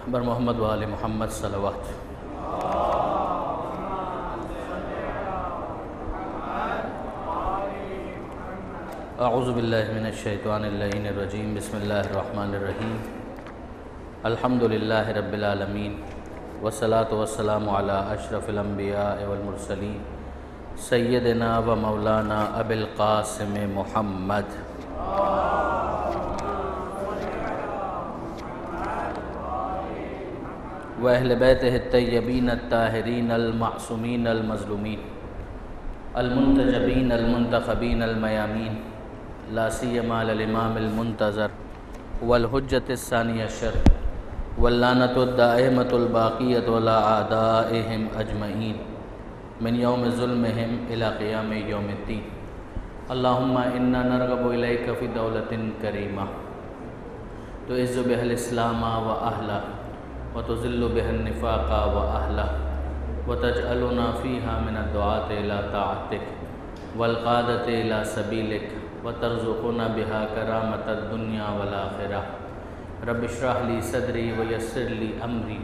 بر محمد و آل محمد صلوات۔ اعوذ باللہ من الشیطان اللعین الرجیم، بسم اللہ الرحمن الرحیم۔ الحمد للہ رب العالمین، والصلاة والسلام علی اشرف الانبیاء والمرسلین، سیدنا و مولانا ابی القاسم محمد و اہل بیتہ الطیبین الطاہرین المعصومین المظلومین المنتجبین المنتخبین المیامین، لا سیما الامام المنتظر والحجۃ الثانی عشر واللعنۃ الدائمۃ الباقیۃ علی اعدائہم اجمعین من یوم ظلمہم الی قیام یوم الدین۔ اللہم انا نرغب الیک فی دولۃ کریمہ تعز بها الاسلام و اہلہ وتذل بها النفاق و اہلہ وتجعلنا فیہا من الدعاة الی طاعتک والقادۃ الی سبیلک وترزقنا بها کرامۃ الدنیا والآخرہ۔ رب اشرح لی صدری ویسر لی امری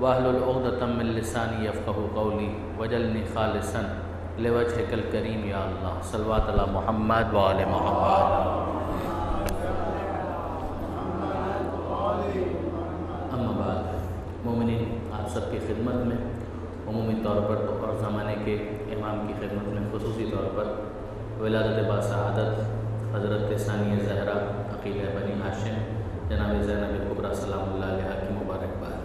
واحلل عقدۃ من لسانی یفقہوا قولی واجعلنی خالصا لوجہک الکریم یا اللہ۔ صلوات علی محمد و آل محمد۔ اما بعد، مومنین، آپ سب کی خدمت میں عمومی طور پر اور زمانے کے امام کی خدمت میں خصوصی طور پر ولادت باسعادت حضرت ثانیہ زہرا عقیلہ بنی ہاشم جناب زینب کبریٰ سلام اللہ علیہا کی مبارکباد۔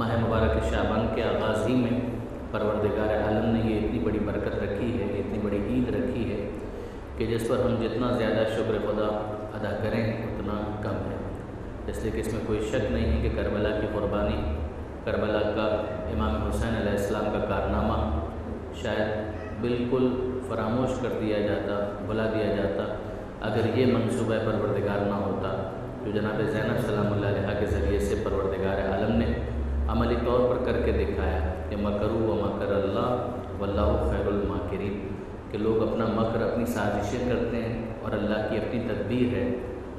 ماہ مبارک شعبان کے آغاز ہی میں پروردگار عالم نے یہ اتنی بڑی برکت رکھی ہے، اتنی بڑی عید رکھی ہے کہ جس پر ہم جتنا زیادہ شکر خدا ادا کریں اتنا کم ہے، اس لیے کہ اس میں کوئی شک نہیں ہے کہ کربلا کی قربانی، کربلا کا امام حسین علیہ السلام کا کارنامہ شاید بالکل فراموش کر دیا جاتا، بھلا دیا جاتا اگر یہ منصوبہ پروردگار نہ ہوتا جو جناب زینب سلام اللہ علیہا کے ذریعے سے پروردگار عالم نے عملی طور پر کر کے دکھایا کہ مکروا و مکر اللہ واللہ خیر الماکرین، کہ لوگ اپنا مکر، اپنی سازشیں کرتے ہیں اور اللہ کی اپنی تدبیر ہے،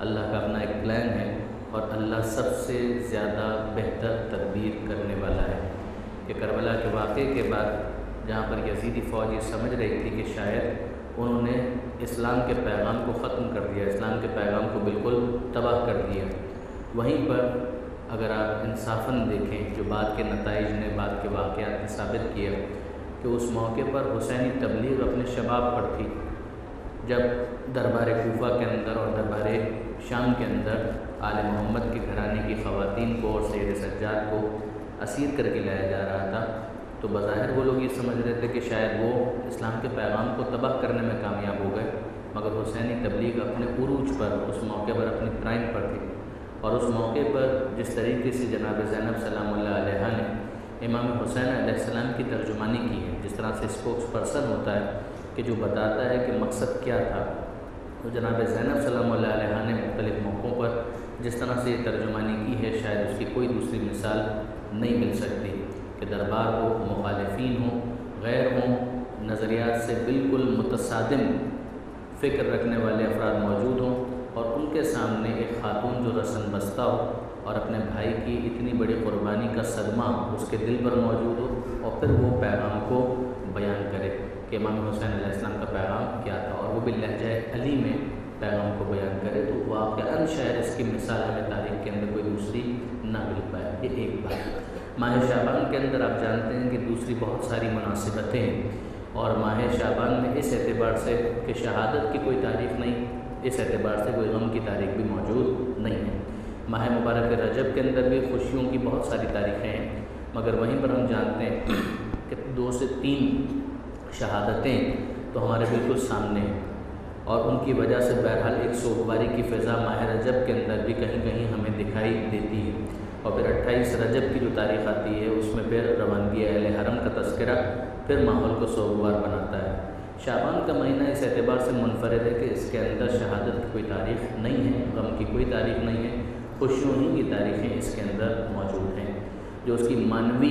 اللہ کا اپنا ایک پلان ہے اور اللہ سب سے زیادہ بہتر تدبیر کرنے والا ہے۔ کہ کربلا کے واقعے کے بعد جہاں پر یزیدی فوج یہ سمجھ رہی تھی کہ شاید انہوں نے اسلام کے پیغام کو ختم کر دیا، اسلام کے پیغام کو بالکل تباہ کر دیا، وہیں پر اگر آپ انصافاً دیکھیں جو بعد کے نتائج نے، بعد کے واقعات نے ثابت کیا کہ اس موقع پر حسینی تبلیغ اپنے شباب پر تھی، جب دربار کوفہ کے اندر اور دربار شام کے اندر آل محمد کے گھرانے کی خواتین کو اور سید سجاد کو اسیر کر کے لایا جا رہا تھا، تو بظاہر وہ لوگ یہ سمجھ رہے تھے کہ شاید وہ اسلام کے پیغام کو تباہ کرنے میں کامیاب ہو گئے، مگر حسینی تبلیغ اپنے عروج پر، اس موقع پر، اپنی پرائم پر تھی، اور اس موقع پر جس طریقے سے جناب زینب سلام اللہ علیہا نے امام حسین علیہ السلام کی ترجمانی کی ہے، جس طرح سے اسپوکس پرسن ہوتا ہے کہ جو بتاتا ہے کہ مقصد کیا تھا، تو جناب زینب سلام اللہ علیہا نے مختلف موقعوں پر جس طرح سے یہ ترجمانی کی ہے شاید اس کی کوئی دوسری مثال نہیں مل سکتی، کہ دربار ہو، مخالفین ہوں، غیر ہوں، نظریات سے بالکل متصادم فکر رکھنے والے افراد موجود ہوں، اور ان کے سامنے ایک خاتون جو رسن بستہ ہو اور اپنے بھائی کی اتنی بڑی قربانی کا صدمہ اس کے دل پر موجود ہو، اور پھر وہ پیغام کو بیان کرے کہ امام حسین علیہ السلام کا پیغام کیا تھا، اور وہ بھی لہجہ علی میں پیغام کو بیان کرے، تو واقعاً شاید اس کی مثال ہمیں تاریخ کے اندر کوئی دوسری نہ مل پائے۔ یہ ایک بات۔ ماہ شعبان کے اندر آپ جانتے ہیں کہ دوسری بہت ساری مناسبتیں ہیں، اور ماہ شعبان میں اس اعتبار سے کہ شہادت کی کوئی تاریخ نہیں، اس اعتبار سے کوئی غم کی تاریخ بھی موجود نہیں ہے۔ ماہ مبارک رجب کے اندر بھی خوشیوں کی بہت ساری تاریخیں ہیں، مگر وہیں پر ہم جانتے ہیں کہ 2 سے 3 شہادتیں تو ہمارے بالکل سامنے ہیں، اور ان کی وجہ سے بہرحال ایک سوگواری کی فضا ماہ رجب کے اندر بھی کہیں کہیں ہمیں دکھائی دیتی ہے، اور پھر 28 رجب کی جو تاریخ آتی ہے اس میں پھر روانگی اہل حرم کا تذکرہ پھر ماحول کو سوگوار بناتا ہے۔ شعبان کا مہینہ اس اعتبار سے منفرد ہے کہ اس کے اندر شہادت کی کوئی تاریخ نہیں ہے، غم کی کوئی تاریخ نہیں ہے، خوشیوں ہی کی تاریخیں اس کے اندر موجود ہیں۔ جو اس کی معنوی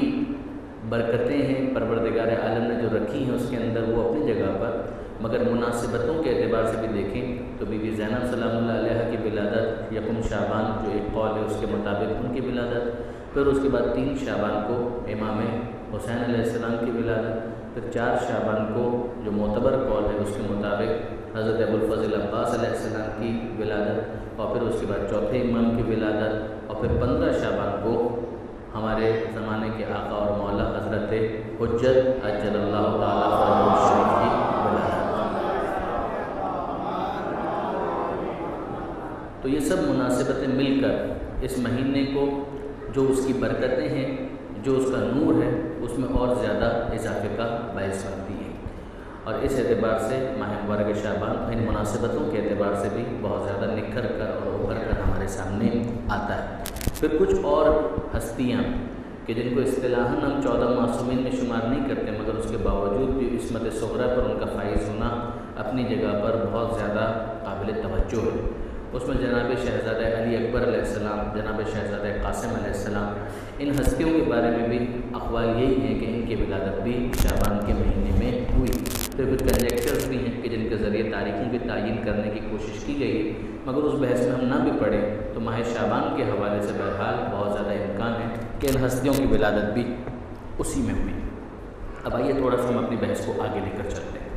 برکتیں ہیں پروردگار عالم نے جو رکھی ہیں اس کے اندر وہ اپنی جگہ پر، مگر مناسبتوں کے اعتبار سے بھی دیکھیں تو بی بی زینب سلام اللہ علیہ کی ولادت یکم شعبان جو ایک قول ہے اس کے مطابق ان کی ولادت، پھر اس کے بعد 3 شعبان کو امام حسین علیہ السلام کی ولادت، پھر 4 شعبان کو جو معتبر قول ہے اس کے مطابق حضرت ابوالفضل عباس علیہ السلام کی ولادت، اور پھر اس کے بعد چوتھے امام کی ولادت، اور پھر 15 شعبان کو ہمارے زمانے کے آقا اور مولا حضرت حجت عجل اللہ تعالیٰ فرجہ الشریف کی ولادت۔ تو یہ سب مناسبتیں مل کر اس مہینے کو جو اس کی برکتیں ہیں، جو اس کا نور ہے، اس میں اور زیادہ اضافے کا باعث بنتی ہے، اور اس اعتبار سے ماہ مبارک شعبان ان مناسبتوں کے اعتبار سے بھی بہت زیادہ نکھر کر اور ابھر کر ہمارے سامنے آتا ہے۔ پھر کچھ اور ہستیاں کہ جن کو اصطلاحاً ہم 14 معصومین میں شمار نہیں کرتے، مگر اس کے باوجود بھی عصمت صغریٰ پر ان کا فائز ہونا اپنی جگہ پر بہت زیادہ قابل توجہ ہے۔ اس میں جناب شہزادہ علی اکبر علیہ السلام، جناب شہزادہ قاسم علیہ السلام، ان ہستیوں کے بارے میں بھی اقوال یہی ہیں کہ ان کی ولادت بھی شعبان کے مہینے میں ہوئی۔ پھر کچھ کنجیکچرز بھی ہیں کہ جن کے ذریعے تاریخوں کی تعین کرنے کی کوشش کی گئی ہے، مگر اس بحث میں ہم نہ بھی پڑھیں تو ماہ شعبان کے حوالے سے بہرحال بہت زیادہ امکان ہے کہ ان ہستیوں کی ولادت بھی اسی میں ہوئی۔ اب آئیے تھوڑا سا ہم اپنی بحث کو آگے لے کر چلتے ہیں۔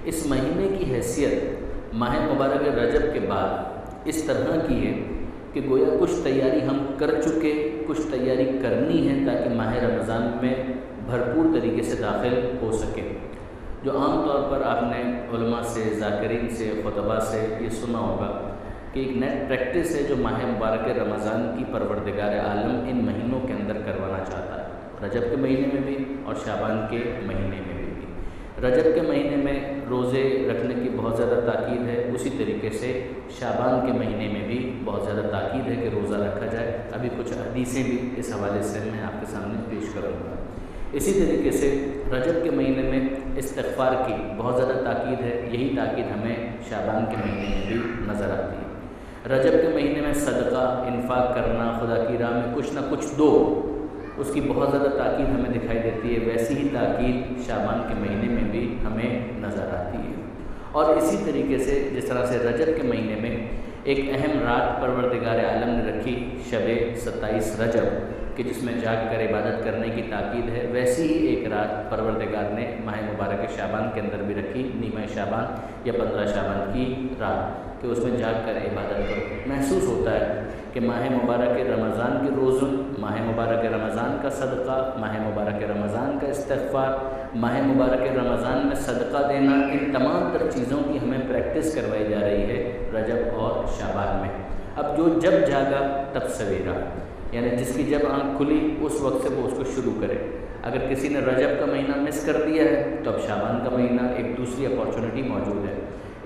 اس مہینے کی حیثیت ماہ مبارک رجب کے بعد اس طرح کی ہے کہ گویا کچھ تیاری ہم کر چکے، کچھ تیاری کرنی ہے تاکہ ماہ رمضان میں بھرپور طریقے سے داخل ہو سکے۔ جو عام طور پر آپ نے علماء سے، ذاکرین سے، خطباء سے یہ سنا ہوگا کہ ایک نیٹ پریکٹس ہے جو ماہ مبارک رمضان کی پروردگار عالم ان مہینوں کے اندر کروانا چاہتا ہے، رجب کے مہینے میں بھی اور شعبان کے مہینے میں بھی۔ رجب کے مہینے میں روزے رکھنے کی بہت زیادہ تاکید ہے، اسی طریقے سے شعبان کے مہینے میں بھی بہت زیادہ تاکید ہے کہ روزہ رکھا جائے۔ ابھی کچھ حدیثیں بھی اس حوالے سے میں آپ کے سامنے پیش کروں گا۔ اسی طریقے سے رجب کے مہینے میں استغفار کی بہت زیادہ تاکید ہے، یہی تاکید ہمیں شعبان کے مہینے میں بھی نظر آتی ہے۔ رجب کے مہینے میں صدقہ، انفاق کرنا، خدا کی راہ میں کچھ نہ کچھ دو، اس کی بہت زیادہ تاکید ہمیں دکھائی دیتی ہے، ویسی ہی تاکید شعبان کے مہینے میں بھی ہمیں نظر آتی ہے۔ اور اسی طریقے سے جس طرح سے رجب کے مہینے میں ایک اہم رات پروردگار عالم نے رکھی، شب 27 رجب، کہ جس میں جاگ کر عبادت کرنے کی تاکید ہے، ویسی ہی ایک رات پروردگار نے ماہ مبارک شعبان کے اندر بھی رکھی، نیمہ شعبان یا 15 شعبان کی رات، کہ اس میں جاگ کر عبادت کرو۔ محسوس ہوتا ہے کہ ماہ مبارک رمضان کے روزوں، ماہ مبارک رمضان کا صدقہ، ماہ مبارک رمضان کا استغفار، ماہ مبارک رمضان میں صدقہ دینا، ان تمام تر چیزوں کی ہمیں پریکٹس کروائی جا رہی ہے رجب اور شعبان میں۔ اب جو جب جاگا تب سویرا، یعنی جس کی جب آنکھ کھلی اس وقت سے وہ اس کو شروع کرے۔ اگر کسی نے رجب کا مہینہ مس کر دیا ہے تو اب شعبان کا مہینہ ایک دوسری اپارچونٹی موجود ہے۔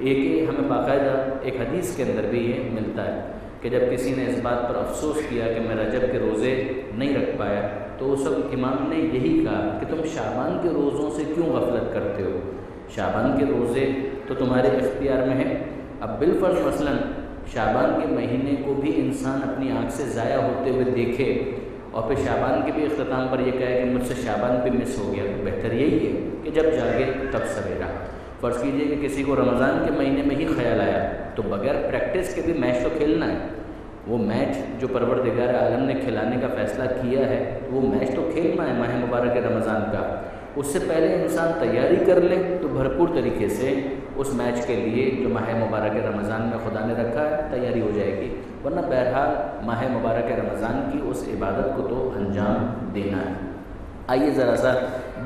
ایک ہمیں باقاعدہ ایک حدیث کے اندر بھی یہ ملتا ہے کہ جب کسی نے اس بات پر افسوس کیا کہ میں رجب کے روزے نہیں رکھ پایا تو اس وقت امام نے یہی کہا کہ تم شعبان کے روزوں سے کیوں غفلت کرتے ہو؟ شعبان کے روزے تو تمہارے اختیار میں ہیں۔ اب بالفرض مثلاً شعبان کے مہینے کو بھی انسان اپنی آنکھ سے ضائع ہوتے ہوئے دیکھے اور پھر شعبان کے بھی اختتام پر یہ کہے کہ مجھ سے شعبان بھی مس ہو گیا، تو بہتر یہی ہے کہ جب جاگے تب سویرا۔ فرض کیجئے کہ کسی کو رمضان کے مہینے میں ہی خیال آیا تو بغیر پریکٹس کے بھی میچ تو کھیلنا ہے، وہ میچ جو پروردگار عالم نے کھلانے کا فیصلہ کیا ہے وہ میچ تو کھیلنا ہے ماہ مبارک رمضان کا۔ اس سے پہلے انسان تیاری کر لے تو بھرپور طریقے سے اس میچ کے لیے جو ماہ مبارک رمضان میں خدا نے رکھا ہے تیاری ہو جائے گی، ورنہ بہرحال ماہ مبارک رمضان کی اس عبادت کو تو انجام دینا ہے۔ آئیے ذرا سا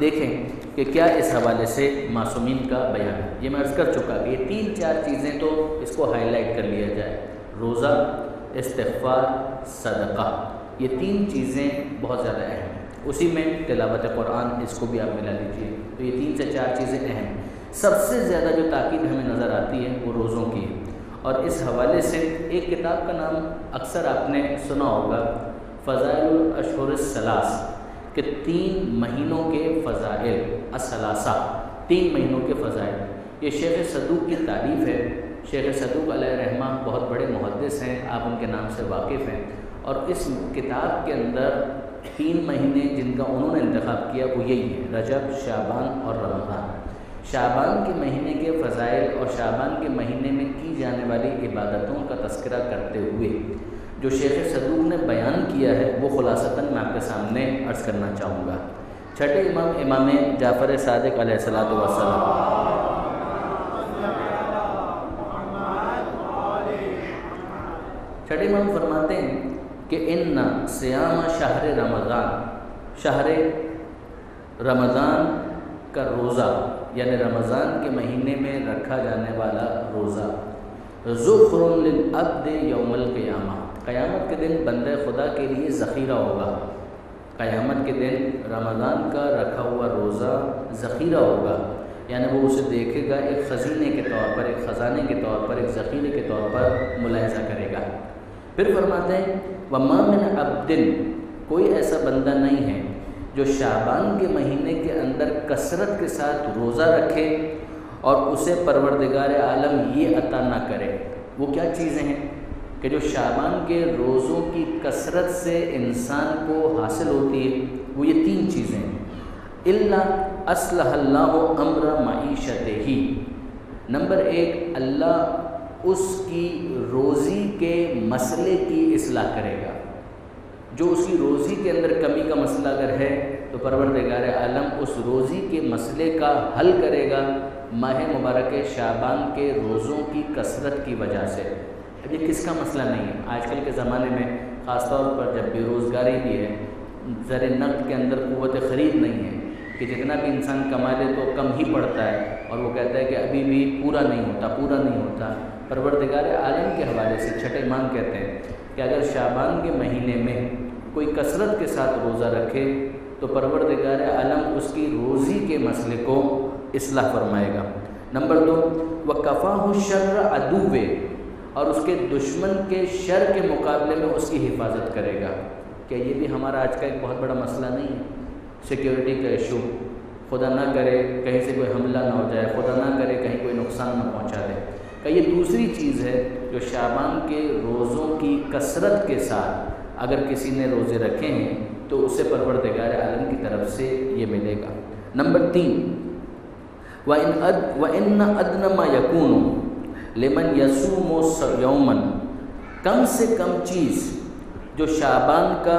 دیکھیں کہ کیا اس حوالے سے معصومین کا بیان ہے۔ یہ میں عرض کر چکا کہ یہ 3-4 چیزیں تو اس کو ہائی لائٹ کر لیا جائے، روزہ، استغفار، صدقہ، یہ 3 چیزیں بہت زیادہ اہم ہیں۔ اسی میں تلاوت قرآن، اس کو بھی آپ ملا لیجیے، تو یہ 3 سے 4 چیزیں اہم۔ سب سے زیادہ جو تاکید ہمیں نظر آتی ہے وہ روزوں کی ہے، اور اس حوالے سے ایک کتاب کا نام اکثر آپ نے سنا ہوگا، فضائل الاشہر الثلاث، کہ 3 مہینوں کے فضائل، الثلاثہ، 3 مہینوں کے فضائل۔ یہ شیخ صدوق کی تعریف ہے۔ شیخ صدوق علیہ رحمہ بہت بڑے محدث ہیں، آپ ان کے نام سے واقف ہیں، اور اس کتاب کے اندر 3 مہینے جن کا انہوں نے انتخاب کیا وہ یہی ہے، رجب، شعبان اور رمضان۔ شعبان کے مہینے کے فضائل اور شعبان کے مہینے میں کی جانے والی عبادتوں کا تذکرہ کرتے ہوئے جو شیخ صدوق نے بیان کیا ہے وہ خلاصتاً میں آپ کے سامنے عرض کرنا چاہوں گا۔ چھٹے امام امام جعفر صادق علیہ الصلوۃ والسلام چھٹے امام فرماتے ہیں کہ ان صیام شہر رمضان کا روزہ یعنی رمضان کے مہینے میں رکھا جانے والا روزہ ذخر للعبد یوم القیامہ، قیامت کے دن بندہ خدا کے لیے ذخیرہ ہوگا۔ قیامت کے دن رمضان کا رکھا ہوا روزہ ذخیرہ ہوگا، یعنی وہ اسے دیکھے گا ایک خزینے کے طور پر، ایک خزانے کے طور پر، ایک ذخیرے کے طور پر ملاحظہ کرے گا۔ پھر فرماتے ہیں وما من عبد، کوئی ایسا بندہ نہیں ہے جو شعبان کے مہینے کے اندر کثرت کے ساتھ روزہ رکھے اور اسے پروردگار عالم یہ عطا نہ کرے۔ وہ کیا چیزیں ہیں کہ جو شعبان کے روزوں کی کثرت سے انسان کو حاصل ہوتی ہے؟ وہ یہ تین چیزیں ہیں۔ الا اصلح اللہ امر معیشتہ، نمبر ایک، اللہ اس کی روزی کے مسئلے کی اصلاح کرے گا۔ جو اس کی روزی کے اندر کمی کا مسئلہ اگر ہے تو پروردگار عالم اس روزی کے مسئلے کا حل کرے گا ماہ مبارک شعبان کے روزوں کی کثرت کی وجہ سے۔ اب یہ کس کا مسئلہ نہیں ہے؟ آج کل کے زمانے میں خاص طور پر جب بے روزگاری بھی ہے، زر نقد کے اندر قوت خرید نہیں ہے کہ جتنا بھی انسان کما لے تو کم ہی پڑتا ہے، اور وہ کہتا ہے کہ ابھی بھی پورا نہیں ہوتا۔ پروردگار عالم کے حوالے سے چھٹے امام کہتے ہیں کہ اگر شعبان کے مہینے میں کوئی کثرت کے ساتھ روزہ رکھے تو پروردگار عالم اس کی روزی کے مسئلے کو اصلاح فرمائے گا۔ نمبر دو، وَكَفَاهُ الشَّرَّ عَدُوِّ، اور اس کے دشمن کے شر کے مقابلے میں اس کی حفاظت کرے گا۔ کیا یہ بھی ہمارا آج کا ایک بہت بڑا مسئلہ نہیں ہے؟ سیکیورٹی کا ایشو، خدا نہ کرے کہیں سے کوئی حملہ نہ ہو جائے، خدا نہ کرے کہیں کوئی نقصان نہ پہنچا دے۔ کہ یہ دوسری چیز ہے جو شعبان کے روزوں کی کثرت کے ساتھ اگر کسی نے روزے رکھے ہیں تو اسے پروردگار عالم کی طرف سے یہ ملے گا۔ نمبر تین، وَإِنَّ أَدْنَ مَا يَكُونُ لِمَنْ يَصُومُ يَوْمًا، کم سے کم چیز جو شعبان کا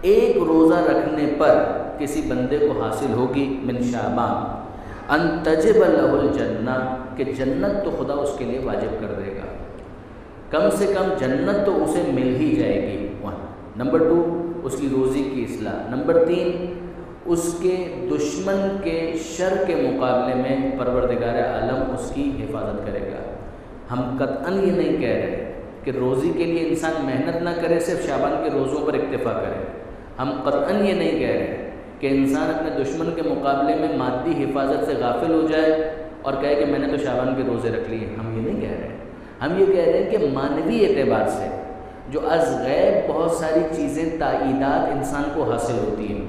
ایک روزہ رکھنے پر کسی بندے کو حاصل ہوگی من شعبان، ان تجب لہ الجنہ، کہ جنت تو خدا اس کے لیے واجب کر دے گا۔ کم سے کم جنت تو اسے مل ہی جائے گی۔ نمبر دو، اس کی روزی کی اصلاح۔ نمبر تین، اس کے دشمن کے شر کے مقابلے میں پروردگار عالم اس کی حفاظت کرے گا۔ ہم قطعاً یہ نہیں کہہ رہے کہ روزی کے لیے انسان محنت نہ کرے، صرف شعبان کے روزوں پر اکتفا کرے۔ ہم قطعاً یہ نہیں کہہ رہے کہ انسان اپنے دشمن کے مقابلے میں مادی حفاظت سے غافل ہو جائے اور کہے کہ میں نے تو شعبان کے روزے رکھ لیے۔ ہم یہ نہیں کہہ رہے، ہم یہ کہہ رہے ہیں کہ مانوی اعتبار سے جو از غیب بہت ساری چیزیں تائیدات انسان کو حاصل ہوتی ہیں،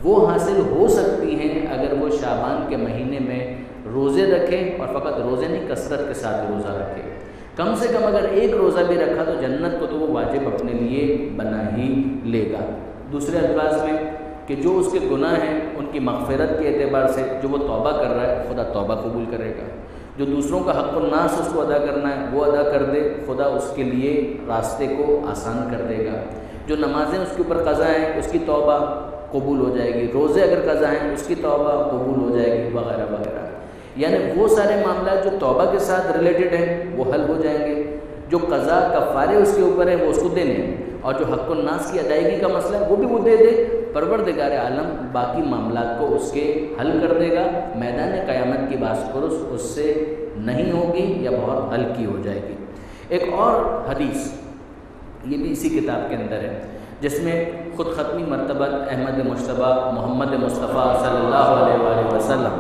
وہ حاصل ہو سکتی ہیں اگر وہ شعبان کے مہینے میں روزے رکھے، اور فقط روزے نہیں کثرت کے ساتھ روزہ رکھے۔ کم سے کم اگر ایک روزہ بھی رکھا تو جنت کو تو وہ واجب اپنے لیے بنا ہی لے گا۔ دوسرے الفاظ میں کہ جو اس کے گناہ ہیں ان کی مغفرت کے اعتبار سے جو وہ توبہ کر رہا ہے خدا توبہ قبول کرے گا۔ جو دوسروں کا حق الناس اس کو ادا کرنا ہے وہ ادا کر دے، خدا اس کے لیے راستے کو آسان کر دے گا۔ جو نمازیں اس کے اوپر قضا ہیں اس کی توبہ قبول ہو جائے گی، روزے اگر قضا ہیں اس کی توبہ قبول ہو جائے گی، وغیرہ وغیرہ۔ یعنی وہ سارے معاملات جو توبہ کے ساتھ ریلیٹڈ ہیں وہ حل ہو جائیں گے۔ جو قضا کفارے اس کے اوپر ہیں وہ اس کو دینے ہیں، اور جو حق الناس کی ادائیگی کا مسئلہ ہے وہ بھی وہ دے دے۔ پروردگار عالم باقی معاملات کو اس کے حل کر دے گا۔ میدان قیامت کی باس پرس اس سے نہیں ہوگی یا بہت ہلکی ہو جائے گی۔ ایک اور حدیث یہ بھی اسی کتاب کے اندر ہے جس میں خود ختمی مرتبہ احمد مجتبیٰ محمد مصطفیٰ صلی اللہ علیہ وآلہ وسلم،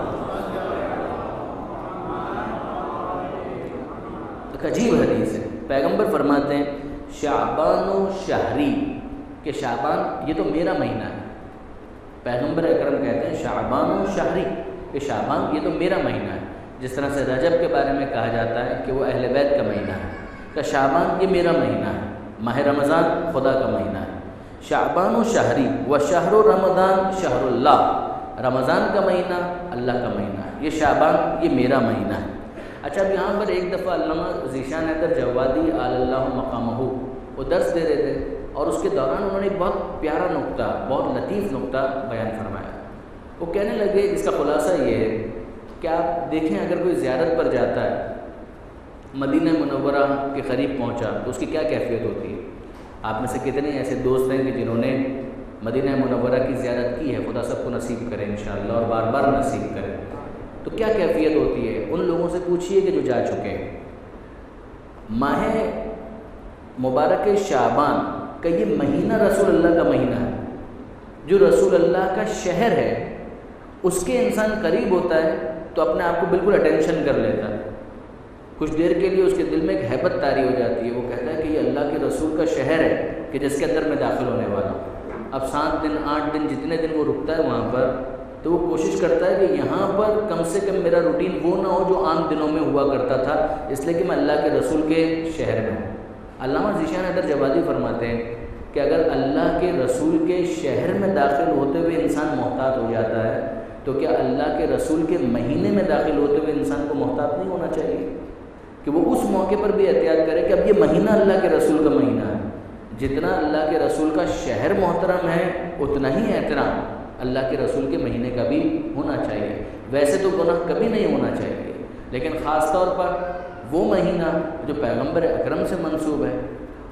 ایک عجیب حدیث ہے، پیغمبر فرماتے ہیں شعبان و شہری، کہ شعبان یہ تو میرا مہینہ ہے۔ پیغمبر اکرم کہتے ہیں شعبان و شہری، کہ شعبان یہ تو میرا مہینہ ہے، جس طرح سے رجب کے بارے میں کہا جاتا ہے کہ وہ اہل بیت کا مہینہ ہے، کہ شعبان یہ میرا مہینہ ہے، ماہ رمضان خدا کا مہینہ ہے۔ شعبان و شہری و شہر رمضان شہر اللہ، رمضان کا مہینہ اللہ کا مہینہ ہے۔ یہ شعبان یہ میرا مہینہ ہے۔ اچھا اب یہاں پر ایک دفعہ علامہ ذیشان حیدر جوادی علی اللہ مقامہ وہ درس دے رہے تھے، اور اس کے دوران انہوں نے ایک بہت پیارا نقطہ، بہت لطیف نقطہ بیان فرمایا۔ وہ کہنے لگے، اس کا خلاصہ یہ ہے کہ آپ دیکھیں اگر کوئی زیارت پر جاتا ہے، مدینہ منورہ کے قریب پہنچا تو اس کی کیا کیفیت ہوتی ہے؟ آپ میں سے کتنے ایسے دوست ہیں کہ جنہوں نے مدینہ منورہ کی زیارت کی ہے؟ خدا سب کو نصیب کرے انشاءاللہ، اور بار بار نصیب کرے۔ تو کیا کیفیت ہوتی ہے؟ ان لوگوں سے پوچھئے کہ جو جا چکے ہیں۔ ماہ مبارک شعبان کہ یہ مہینہ رسول اللہ کا مہینہ ہے، جو رسول اللہ کا شہر ہے، اس کے انسان قریب ہوتا ہے تو اپنے آپ کو بالکل اٹینشن کر لیتا ہے، کچھ دیر کے لیے اس کے دل میں ایک ہیبت طاری ہو جاتی ہے، وہ کہتا ہے کہ یہ اللہ کے رسول کا شہر ہے کہ جس کے اندر میں داخل ہونے والا ہوں۔ اب 7 دن 8 دن جتنے دن وہ رکتا ہے وہاں پر، تو وہ کوشش کرتا ہے کہ یہاں پر کم سے کم میرا روٹین وہ نہ ہو جو عام دنوں میں ہوا کرتا تھا، اس لیے کہ میں اللہ کے رسول کے شہر میں ہوں۔ علامہ ذیشان حیدر جوادی فرماتے ہیں کہ اگر اللہ کے رسول کے شہر میں داخل ہوتے ہوئے انسان محتاط ہو جاتا ہے تو کیا اللہ کے رسول کے مہینے میں داخل ہوتے ہوئے انسان کو محتاط نہیں ہونا چاہیے کہ وہ اس موقع پر بھی احتیاط کرے کہ اب یہ مہینہ اللہ کے رسول کا مہینہ ہے، جتنا اللہ کے رسول کا شہر محترم ہے اتنا ہی احترام اللہ کے رسول کے مہینے کا بھی ہونا چاہیے۔ ویسے تو گناہ کبھی نہیں ہونا چاہیے، لیکن خاص طور پر وہ مہینہ جو پیغمبر اکرم سے منسوب ہے،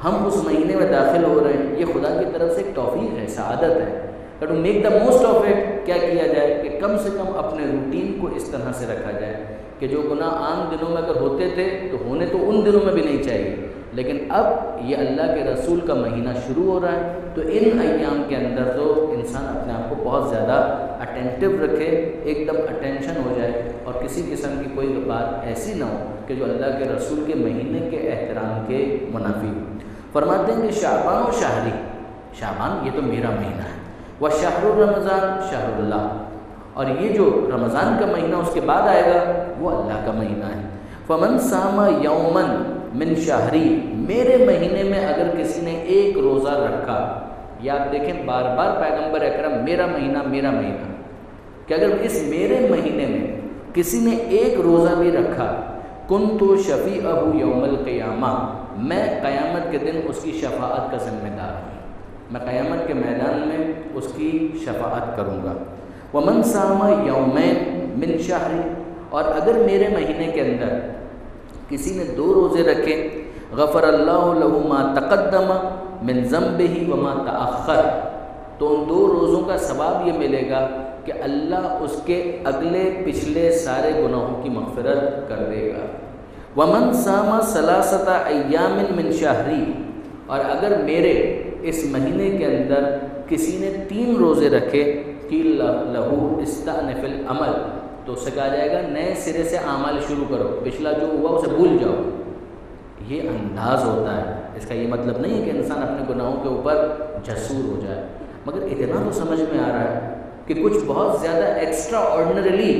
ہم اس مہینے میں داخل ہو رہے ہیں، یہ خدا کی طرف سے ایک توفیق ہے، سعادت ہے۔ To make the most of it, کیا کیا جائے کہ کم سے کم اپنے روٹین کو اس طرح سے رکھا جائے کہ جو گناہ عام دنوں میں اگر ہوتے تھے تو ہونے تو ان دنوں میں بھی نہیں چاہیے، لیکن اب یہ اللہ کے رسول کا مہینہ شروع ہو رہا ہے تو ان ایام کے اندر تو انسان اپنے آپ کو بہت زیادہ اٹینٹیو رکھے، ایک دم اٹینشن ہو جائے، اور کسی قسم کی کوئی بات ایسی نہ ہو کہ جو اللہ کے رسول کے مہینے کے احترام کے منافی ہو۔ فرماتے ہیں کہ شعبان و شہری، شعبان یہ تو میرا مہینہ ہے، وہ شہر رمضان شہر اللہ، اور یہ جو رمضان کا مہینہ اس کے بعد آئے گا وہ اللہ کا مہینہ ہے۔ فمن صام یوما من شہری، میرے مہینے میں اگر کسی نے ایک روزہ رکھا، یا آپ دیکھیں بار بار پیغمبر اکرم میرا مہینہ میرا مہینہ، کہ اگر اس میرے مہینے میں کسی نے ایک روزہ بھی رکھا، کنت شفیعہ یوم القیامہ، میں قیامت کے دن اس کی شفاعت کا ذمہ دار ہوں، میں قیامت کے میدان میں اس کی شفاعت کروں گا۔ ومن صام یومین من شہری، اور اگر میرے مہینے کے اندر کسی نے 2 روزے رکھے، غفر اللہ لہ ما تقدم من ذنبہ وما تأخر، تو ان 2 روزوں کا ثواب یہ ملے گا کہ اللہ اس کے اگلے پچھلے سارے گناہوں کی مغفرت کر دے گا۔ ومن صام ثلاثۃ ایام من شہری، اور اگر میرے اس مہینے کے اندر کسی نے 3 روزے رکھے، قیل لہ استأنف العمل، تو اسے کہا جائے گا نئے سرے سے اعمال شروع کرو، پچھلا جو ہوا اسے بھول جاؤ۔ یہ انداز ہوتا ہے، اس کا یہ مطلب نہیں ہے کہ انسان اپنے گناہوں کے اوپر جسور ہو جائے، مگر اتنا تو سمجھ میں آ رہا ہے کہ کچھ بہت زیادہ ایکسٹرا آرڈنریلی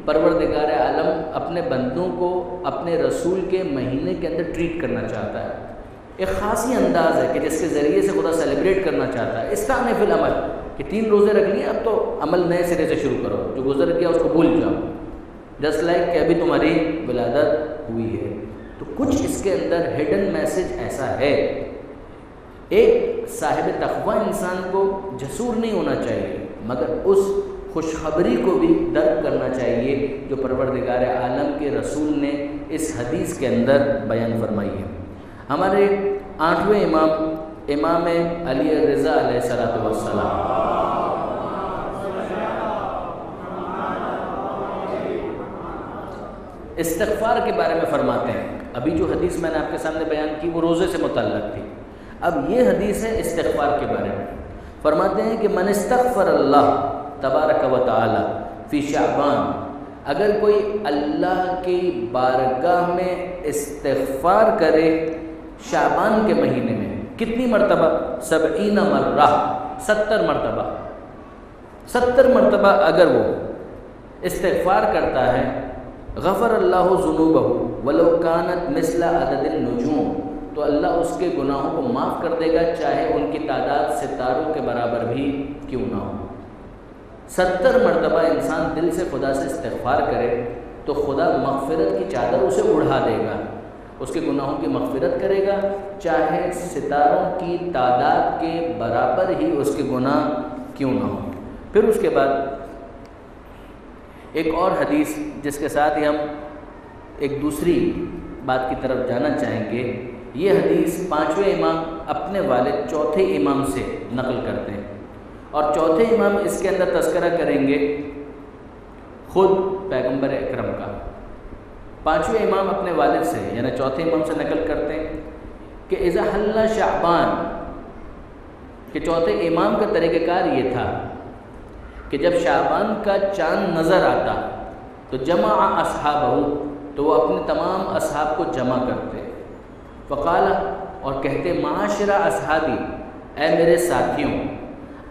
پروردگار عالم اپنے بندوں کو اپنے رسول کے مہینے کے اندر ٹریٹ کرنا چاہتا ہے، ایک خاصی انداز ہے کہ جس کے ذریعے سے خدا سیلیبریٹ کرنا چاہتا ہے۔ استأنف العمل، کہ 3 روزے رکھ لیے، اب تو عمل نئے سرے سے شروع کرو، جو گزر گیا اس کو بھول جاؤ، جسٹ لائک کہ ابھی تمہاری ولادت ہوئی ہے۔ تو کچھ اس کے اندر ہڈن میسج ایسا ہے، ایک صاحب تقوی انسان کو جسور نہیں ہونا چاہیے، مگر اس خوشخبری کو بھی درک کرنا چاہیے جو پروردگار عالم کے رسول نے اس حدیث کے اندر بیان فرمائی ہے۔ ہمارے 8ویں امام علی رضا علیہ السلام استغفار کے بارے میں فرماتے ہیں۔ ابھی جو حدیث میں نے آپ کے سامنے بیان کی وہ روزے سے متعلق تھی، اب یہ حدیث ہے استغفار کے بارے میں۔ فرماتے ہیں کہ من استغفر اللہ تبارک و تعالی فی شعبان، اگر کوئی اللہ کی بارگاہ میں استغفار کرے شعبان کے مہینے میں، کتنی مرتبہ؟ 70 مرہ، 70 مرتبہ، 70 مرتبہ اگر وہ استغفار کرتا ہے، غفر اللہ ذنوبہ ولو کانت مثل عدد النجوم، تو اللہ اس کے گناہوں کو معاف کر دے گا چاہے ان کی تعداد ستاروں کے برابر بھی کیوں نہ ہو۔ 70 مرتبہ انسان دل سے خدا سے استغفار کرے تو خدا مغفرت کی چادر اسے اڑا دے گا، اس کے گناہوں کی مغفرت کرے گا، چاہے ستاروں کی تعداد کے برابر ہی اس کے گناہ کیوں نہ ہوں۔ پھر اس کے بعد ایک اور حدیث جس کے ساتھ ہی ہم ایک دوسری بات کی طرف جانا چاہیں گے، یہ حدیث 5ویں امام اپنے والد چوتھے امام سے نقل کرتے ہیں، اور چوتھے امام اس کے اندر تذکرہ کریں گے خود پیغمبر اکرم کا۔ 5ویں امام اپنے والد سے یعنی چوتھے امام سے نقل کرتے ہیں کہ اذا حل شعبان، کہ چوتھے امام کا طریقہ کار یہ تھا کہ جب شعبان کا چاند نظر آتا تو جمع اصحابہ، تو وہ اپنے تمام اصحاب کو جمع کرتے، فقال، اور کہتے معاشر اصحابی، اے میرے ساتھیوں،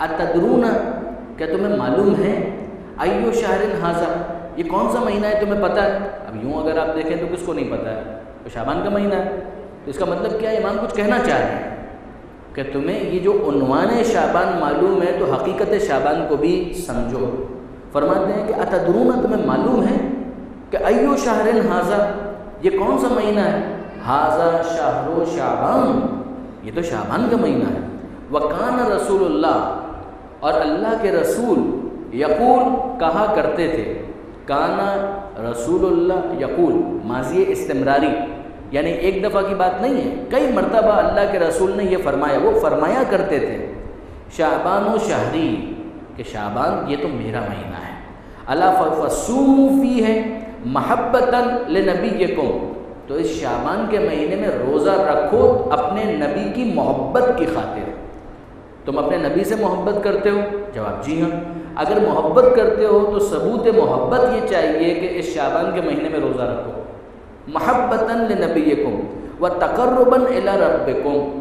اتدرون، کیا تمہیں معلوم ہے، ایو شہر ھذا، یہ کون سا مہینہ ہے، تمہیں پتہ ہے؟ اب یوں اگر آپ دیکھیں تو کس کو نہیں پتہ ہے، تو شعبان کا مہینہ ہے، تو اس کا مطلب کیا ہے؟ امام کچھ کہنا چاہ رہے ہیں کہ تمہیں یہ جو عنوان شعبان معلوم ہے تو حقیقت شعبان کو بھی سمجھو۔ فرماتے ہیں کہ اتدرون، تمہیں معلوم ہے کہ ایو شہر ھذا، یہ کون سا مہینہ ہے؟ ھذا شہر شعبان، یہ تو شعبان کا مہینہ ہے۔ وکان رسول اللہ، اور اللہ کے رسول یقول، کہا کرتے تھے، کانا رسول اللہ یقول، ماضی استمراری، یعنی ایک دفعہ کی بات نہیں ہے، کئی مرتبہ اللہ کے رسول نے یہ فرمایا، وہ فرمایا کرتے تھے، شعبان و شہری، کہ شعبان یہ تو میرا مہینہ ہے، الا فصوموا فیہ محبتا لنبیکم، تو اس شعبان کے مہینے میں روزہ رکھو اپنے نبی کی محبت کی خاطر۔ تم اپنے نبی سے محبت کرتے ہو؟ جواب جی ہاں۔ اگر محبت کرتے ہو تو ثبوت محبت یہ چاہیے کہ اس شعبان کے مہینے میں روزہ رکھو، محبتاً لنبیکم وتقرباً الی ربکم،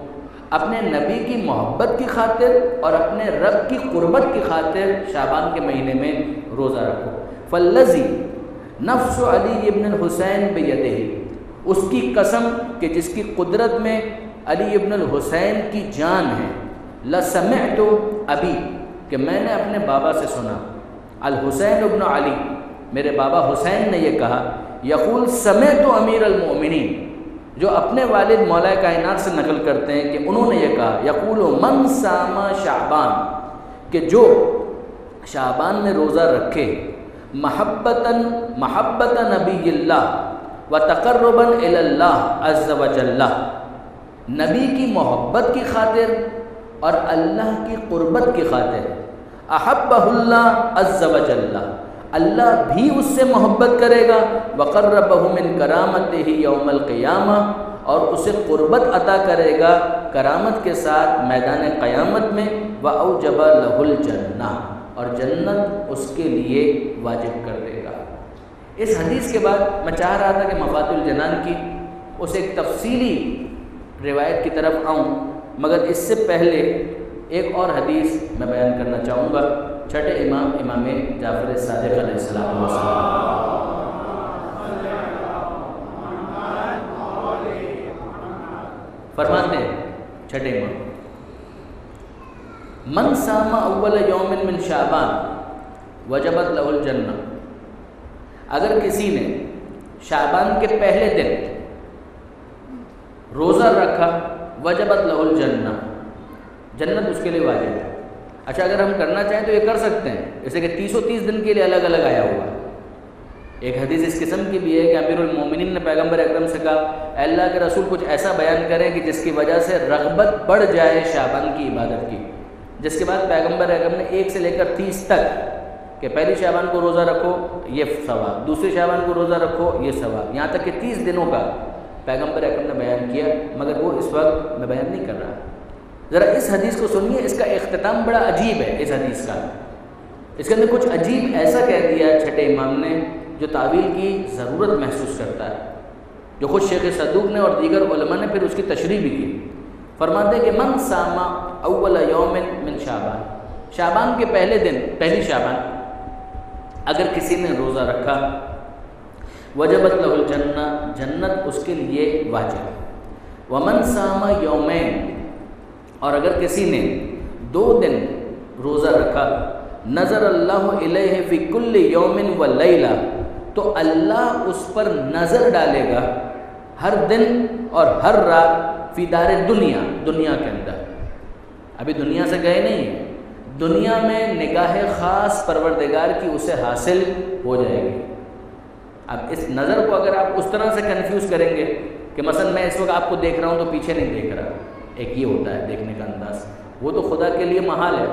اپنے نبی کی محبت کی خاطر اور اپنے رب کی قربت کی خاطر شعبان کے مہینے میں روزہ رکھو۔ فالذی نفس علی ابن الحسین بیدہ، اس کی قسم کہ جس کی قدرت میں علی ابن الحسین کی جان ہے، لسمعت ابی، کہ میں نے اپنے بابا سے سنا، الحسین ابن علی، میرے بابا حسین نے یہ کہا، یقول سمعت امیر المؤمنین، جو اپنے والد مولا کائنات سے نقل کرتے ہیں کہ انہوں نے یہ کہا، یقول من صام شعبان، کہ جو شعبان میں روزہ رکھے، محبت نبی اللہ وتقربا الی اللہ عز وجل، نبی کی محبت کی خاطر اور اللہ کی قربت کی خاطر، احبہ اللہ عز وجل، اللہ بھی اس سے محبت کرے گا، وقربہ من کرامتہ یوم القیامہ، اور اسے قربت عطا کرے گا کرامت کے ساتھ میدان قیامت میں، وأوجب لہ الجنہ، اور جنت اس کے لیے واجب کر دے گا۔ اس حدیث کے بعد میں چاہ رہا تھا کہ مفاتح الجنان کی اس ایک تفصیلی روایت کی طرف آؤں، مگر اس سے پہلے ایک اور حدیث میں بیان کرنا چاہوں گا۔ چھٹے امام امام جعفر صادق علیہ السلام فرماتے ہیں، چھٹے امام، من صام اول یوم من شعبان وجبت لہ الجنہ، اگر کسی نے شعبان کے پہلے دن روزہ رکھا، وجبت لہ الجنہ، جنت اس کے لیے واجب ہے۔ اچھا، اگر ہم کرنا چاہیں تو یہ کر سکتے ہیں، جیسے کہ 30 دن کے لیے الگ الگ آیا ہوا ہے۔ ایک حدیث اس قسم کی بھی ہے کہ امیر المومنین نے پیغمبر اکرم سے کہا، اے اللہ کے رسول کچھ ایسا بیان کریں کہ جس کی وجہ سے رغبت بڑھ جائے شعبان کی عبادت کی، جس کے بعد پیغمبر اکرم نے 1 سے لے کر 30 تک کہ پہلی شعبان کو روزہ رکھو یہ ثواب، دوسری شعبان کو روزہ رکھو یہ ثواب، یہاں تک کہ 30 دنوں کا پیغمبر اکرم نے بیان کیا، مگر وہ اس وقت میں بیان نہیں کر رہا۔ ذرا اس حدیث کو سنیے، اس کا اختتام بڑا عجیب ہے اس حدیث کا، اس کے اندر کچھ عجیب ایسا کہہ دیا چھٹے امام نے جو تعویل کی ضرورت محسوس کرتا ہے، جو خود شیخ صدوق نے اور دیگر علماء نے پھر اس کی تشریح بھی کی۔ فرماتے ہیں کہ من صام اول یوم من شعبان، شعبان کے پہلے دن، پہلی شعبان اگر کسی نے روزہ رکھا، وجبت لہ الجنہ، جنت اس کے لیے واجب ہے۔ ومن صام یومین، اور اگر کسی نے 2 دن روزہ رکھا، نظر اللہ علیہ فی کل یوم و لیلہ، تو اللہ اس پر نظر ڈالے گا ہر دن اور ہر رات، فی دار دنیا، دنیا کے اندر. ابھی دنیا سے گئے نہیں ہیں، دنیا میں نگاہ خاص پروردگار کی اسے حاصل ہو جائے گی. اب اس نظر کو اگر آپ اس طرح سے کنفیوز کریں گے کہ مثلا میں اس وقت آپ کو دیکھ رہا ہوں تو پیچھے نہیں دیکھ رہا، ایک یہ ہوتا ہے دیکھنے کا انداز، وہ تو خدا کے لیے محال ہے.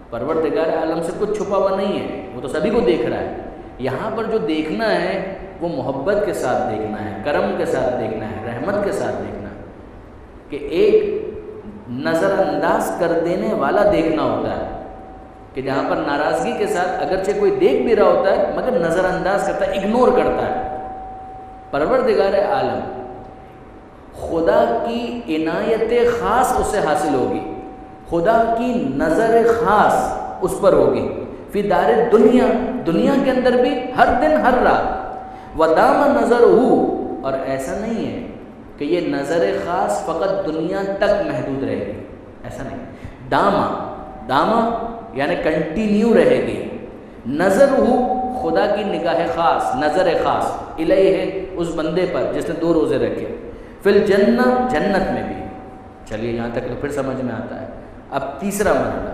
پروردگار عالم سے کچھ چھپا ہوا نہیں ہے، وہ تو سبھی کو دیکھ رہا ہے. یہاں پر جو دیکھنا ہے وہ محبت کے ساتھ دیکھنا ہے، کرم کے ساتھ دیکھنا ہے، رحمت کے ساتھ دیکھنا ہے، کہ ایک نظر انداز کر دینے والا دیکھنا ہوتا ہے، کہ جہاں پر ناراضگی کے ساتھ اگرچہ کوئی دیکھ بھی رہا ہوتا ہے مگر نظر انداز کرتا ہے، اگنور کرتا ہے. پروردگار عالم، خدا کی عنایت خاص اس سے حاصل ہوگی، خدا کی نظر خاص اس پر ہوگی، فی دار دنیا، دنیا کے اندر بھی ہر دن ہر رات. ودام نظر ہو، اور ایسا نہیں ہے کہ یہ نظر خاص فقط دنیا تک محدود رہے گی، ایسا نہیں. داما یعنی کنٹینیو رہے گی. نظر ہو، خدا کی نگاہ خاص، نظر خاص، الیہ اس بندے پر جس نے 2 روزے رکھے، فی الجنہ، جنت میں بھی. چلیے یہاں تک تو پھر سمجھ میں آتا ہے. اب تیسرا مرحلہ،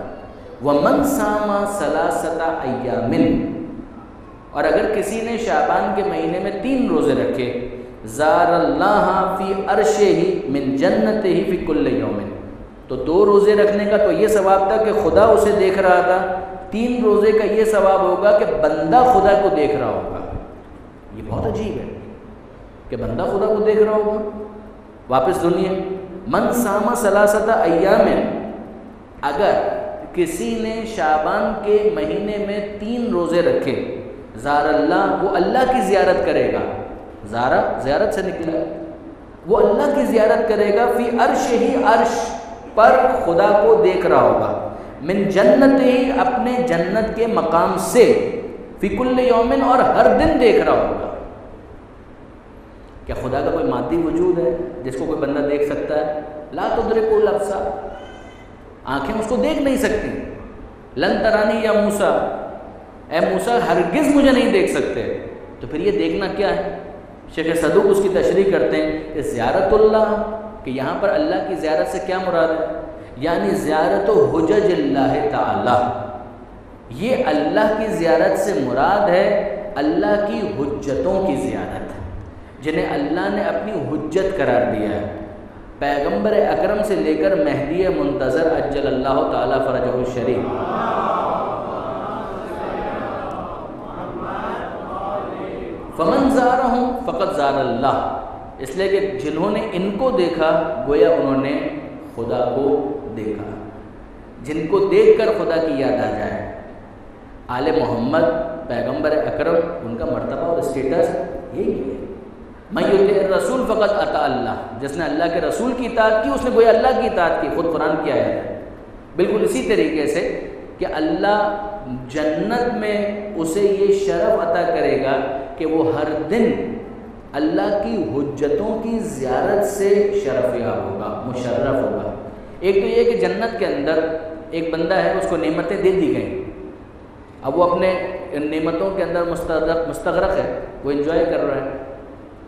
ومن صام 3 ایام، اور اگر کسی نے شعبان کے مہینے میں 3 روزے رکھے، زار اللہ فی عرشہ من جنتہ فی کل یوم، تو 2 روزے رکھنے کا تو یہ ثواب تھا کہ خدا اسے دیکھ رہا تھا، 3 روزے کا یہ ثواب ہوگا کہ بندہ خدا کو دیکھ رہا ہوگا. یہ بہت عجیب ہے کہ بندہ خدا کو دیکھ رہا ہوگا. واپس سنیے، من صام 3 ایام، اگر کسی نے شعبان کے مہینے میں 3 روزے رکھے، زار اللہ، وہ اللہ کی زیارت کرے گا. زارہ زیارت سے نکلا ہے، وہ اللہ کی زیارت کرے گا، فی عرش ہی، عرش پر خدا کو دیکھ رہا ہوگا، من جنت ہی، اپنے جنت کے مقام سے، فی کل یومن، اور ہر دن دیکھ رہا ہوگا. کیا خدا کا کوئی مادی وجود ہے جس کو کوئی بندہ دیکھ سکتا ہے؟ لا تدرکہ الابصار، آنکھیں اس کو دیکھ نہیں سکتی. لن ترانی یا موسیٰ، اے موسیٰ ہرگز مجھے نہیں دیکھ سکتے. تو پھر یہ دیکھنا کیا ہے؟ شیخ صدوق اس کی تشریح کرتے ہیں کہ زیارت اللہ، کہ یہاں پر اللہ کی زیارت سے کیا مراد ہے؟ یعنی زیارت حجج اللہ تعالی، یہ اللہ کی زیارت سے مراد ہے اللہ کی حجتوں کی زیارت، جنہیں اللہ نے اپنی حجت قرار دیا ہے. پیغمبر اکرم سے لے کر مہدی منتظر عجل اللہ تعالی فرجہ الشریف، فمن زارہم فقط زار اللہ، اس لیے کہ جنہوں نے ان کو دیکھا گویا انہوں نے خدا کو دیکھا. جن کو دیکھ کر خدا کی یاد آ جائے. آل محمد پیغمبر اکرم، ان کا مرتبہ اور اسٹیٹس یہی ہے. من یطع الرسول فقط اطاع اللہ، جس نے اللہ کے رسول کی اطاعت کی اس نے گویا اللہ کی اطاعت کی. خود قرآن کی آیت ہے. بالکل اسی طریقے سے کہ اللہ جنت میں اسے یہ شرف عطا کرے گا کہ وہ ہر دن اللہ کی حجتوں کی زیارت سے شرف یاب ہوگا، مشرف ہوگا. ایک تو یہ کہ جنت کے اندر ایک بندہ ہے، اس کو نعمتیں دے دی گئیں، اب وہ اپنے نعمتوں کے اندر مستغرق ہے، وہ انجوائے کر رہا ہے.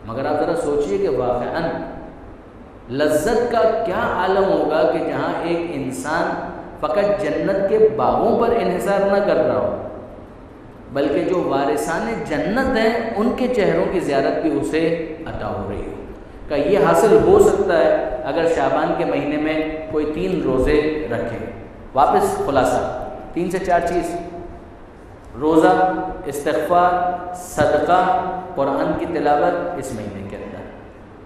مگر آپ ذرا سوچئے کہ واقعاً لذت کا کیا عالم ہوگا کہ جہاں ایک انسان فقط جنت کے باغوں پر انحصار نہ کر رہا ہو، بلکہ جو وارثان جنت ہیں ان کے چہروں کی زیارت بھی اسے عطا ہو رہی ہو. کہ یہ حاصل ہو سکتا ہے اگر شعبان کے مہینے میں کوئی 3 روزے رکھے. واپس خلاصہ 3 سے 4 چیز: روزہ، استغفار، صدقہ، قرآن کی تلاوت اس مہینے کے اندر.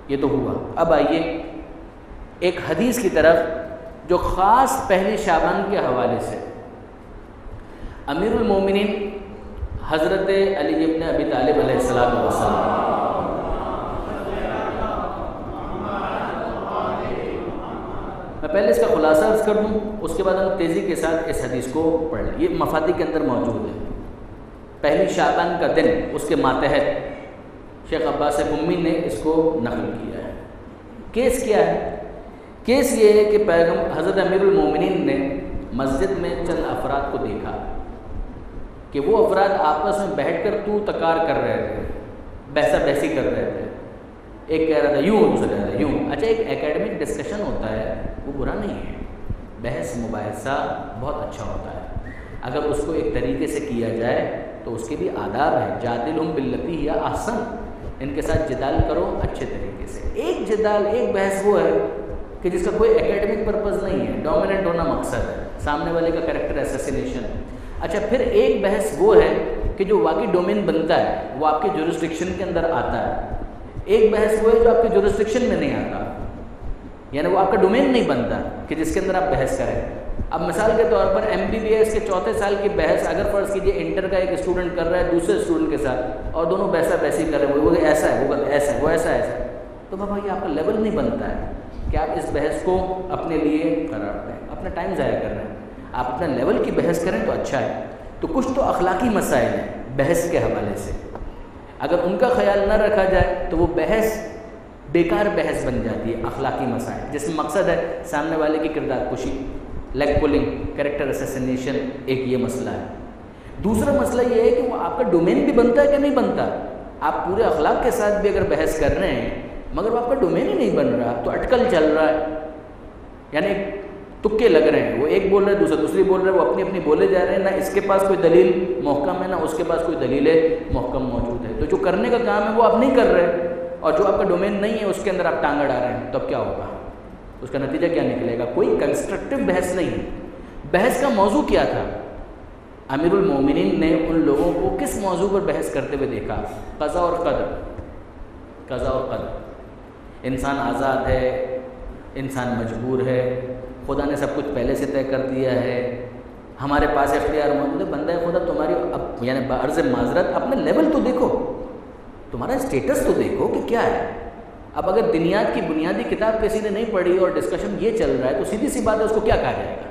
یہ تو ہوا. اب آئیے ایک حدیث کی طرف جو خاص پہلے شعبان کے حوالے سے. امیر المومنین حضرت علی ابن ابی طالب علیہ السلام، میں پہلے اس کا خلاصہ عرض کر دوں، اس کے بعد ہم تیزی کے ساتھ اس حدیث کو پڑھ لیں. یہ مفادی کے اندر موجود ہے. پہلی شعبان کا دن، اس کے ماتحت شیخ عباس قمی نے اس کو نقل کیا ہے. کیس کیا ہے؟ کیس یہ ہے کہ حضرت امیر المومنین نے مسجد میں چند افراد کو دیکھا کہ وہ افراد آپس میں بیٹھ کر تو تکار کر رہے تھے، بحثہ بحثی کر رہے تھے، ایک کہہ رہا تھا یوں، دوسرا کہہ رہا تھا یوں. اچھا ایک اکیڈمک ڈسکشن ہوتا ہے وہ برا نہیں ہے، بحث مباحثہ بہت اچھا ہوتا ہے، اگر اس کو ایک طریقے سے کیا جائے تو اس کے بھی آداب ہیں. جادلہم باللتی ہی احسن، ان کے ساتھ جدال کرو اچھے طریقے سے. ایک جدال، ایک بحث وہ ہے کہ جس کا کوئی اکیڈمک پرپز نہیں ہے، ڈومیننٹ ہونا مقصد ہے، سامنے والے کا کریکٹر اسیسینیشن. اچھا پھر ایک بحث وہ ہے کہ جو واقعی ڈومین بنتا ہے، وہ آپ کے جورسڈکشن کے اندر آتا ہے. ایک بحث وہ ہے جو آپ کے جورسڈکشن میں نہیں آتا، یعنی وہ آپ کا ڈومین نہیں بنتا کہ جس کے اندر آپ بحث کریں. اب مثال کے طور پر MBBS کے 4 سال کی بحث اگر فرض کیجیے انٹر کا ایک اسٹوڈنٹ کر رہا ہے دوسرے اسٹوڈنٹ کے ساتھ اور دونوں بحثہ بحثی کر رہے ہیں، وہ ایسا ہے، وہ ایسا ہے، وہ ایسا ہے، تو بابا یہ آپ کا لیول نہیں بنتا ہے کہ آپ اس بحث کو اپنے لیے قرار دیں، اپنا ٹائم ضائع کر رہے ہیں. آپ اپنا لیول کی بحث کریں تو اچھا ہے. تو کچھ تو اخلاقی مسائل ہیں بحث کے حوالے سے، اگر ان کا خیال نہ رکھا جائے تو وہ بحث بیکار بحث بن جاتی ہے. اخلاقی مسائل جس میں مقصد ہے سامنے والے کی کردار کشی، لیگ پولنگ، کریکٹر اسیسینیشن، ایک یہ مسئلہ ہے. دوسرا مسئلہ یہ ہے کہ وہ آپ کا ڈومین بھی بنتا ہے کہ نہیں بنتا. آپ پورے اخلاق کے ساتھ بھی اگر بحث کر رہے ہیں مگر وہ آپ کا ڈومین ہی نہیں بن رہا تو اٹکل چل رہا ہے، یعنی تکے لگ رہے ہیں. وہ ایک بول رہے ہیں، دوسری بول رہے ہیں، وہ اپنی اپنی بولے جا رہے ہیں، نہ اس کے پاس کوئی دلیل محکم ہے نہ اس کے پاس کوئی دلیل محکم موجود ہے. تو جو کرنے کا کام ہے وہ آپ نہیں کر رہے، اور جو آپ کا ڈومین نہیں ہے اس کے اندر آپ ٹانگ اڑا رہے ہیں. تو اب کیا ہوگا؟ اس کا نتیجہ کیا نکلے گا؟ کوئی کنسٹرکٹیو بحث نہیں ہے. بحث کا موضوع کیا تھا؟ امیر المومنین نے ان لوگوں کو کس موضوع پر بحث کرتے ہوئے دیکھا؟ قضا اور قدر. قضا اور قدر. انسان آزاد ہے، انسان مجبور ہے، خدا نے سب کچھ پہلے سے طے کر دیا ہے، ہمارے پاس اختیار موجود ہے. بندہ خدا تمہاری یعنی بعرض معذرت اپنا لیول تو دیکھو، تمہارا اسٹیٹس تو دیکھو کہ کیا ہے. اب اگر دنیات کی بنیادی کتاب کسی نے نہیں پڑھی اور ڈسکشن یہ چل رہا ہے تو سیدھی سی بات ہے اس کو کیا کہا جائے گا؟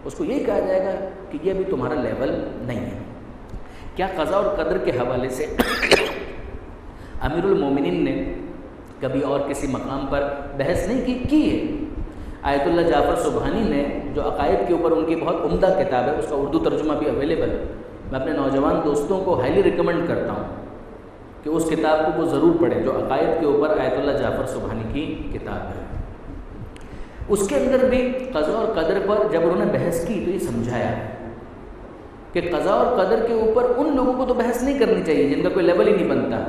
اس کو یہی کہا جائے گا کہ یہ بھی تمہارا لیول نہیں ہے. کیا قضا اور قدر کے حوالے سے امیر المومنین نے کبھی اور کسی مقام پر بحث نہیں کی ہے؟ آیت اللہ جعفر سبحانی نے جو عقائد کے اوپر ان کی بہت عمدہ کتاب ہے، اس کا اردو ترجمہ بھی اویلیبل ہے. میں اپنے نوجوان دوستوں کو ہائیلی ریکمنڈ کرتا ہوں کہ اس کتاب کو وہ ضرور پڑھیں، جو عقائد کے اوپر آیت اللہ جعفر سبحانی کی کتاب ہے. اس کے اندر بھی قضا اور قدر پر جب انہوں نے بحث کی تو یہ سمجھایا کہ قضا اور قدر کے اوپر ان لوگوں کو تو بحث نہیں کرنی چاہیے جن کا کوئی لیول ہی نہیں بنتا،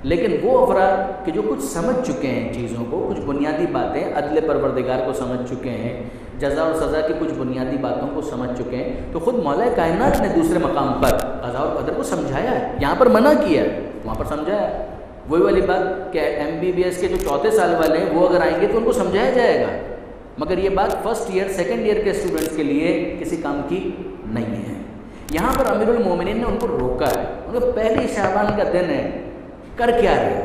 لیکن وہ افراد کہ جو کچھ سمجھ چکے ہیں چیزوں کو، کچھ بنیادی باتیں عدل پروردگار کو سمجھ چکے ہیں، جزا اور سزا کی کچھ بنیادی باتوں کو سمجھ چکے ہیں، تو خود مولا کائنات نے دوسرے مقام پر قضا اور قدر کو سمجھایا ہے. یہاں پر منع کیا ہے، وہاں پر سمجھایا ہے. وہی والی بات کہ MBBS کے جو 4 سال والے ہیں وہ اگر آئیں گے تو ان کو سمجھایا جائے گا، مگر یہ بات فرسٹ ایئر سیکنڈ ایئر کے اسٹوڈنٹس کے لیے کسی کام کی نہیں ہے. یہاں پر امیر المومنین نے ان کو روکا ہے. ان کو پہلی شعبان کا دن ہے، کر کیا رہے؟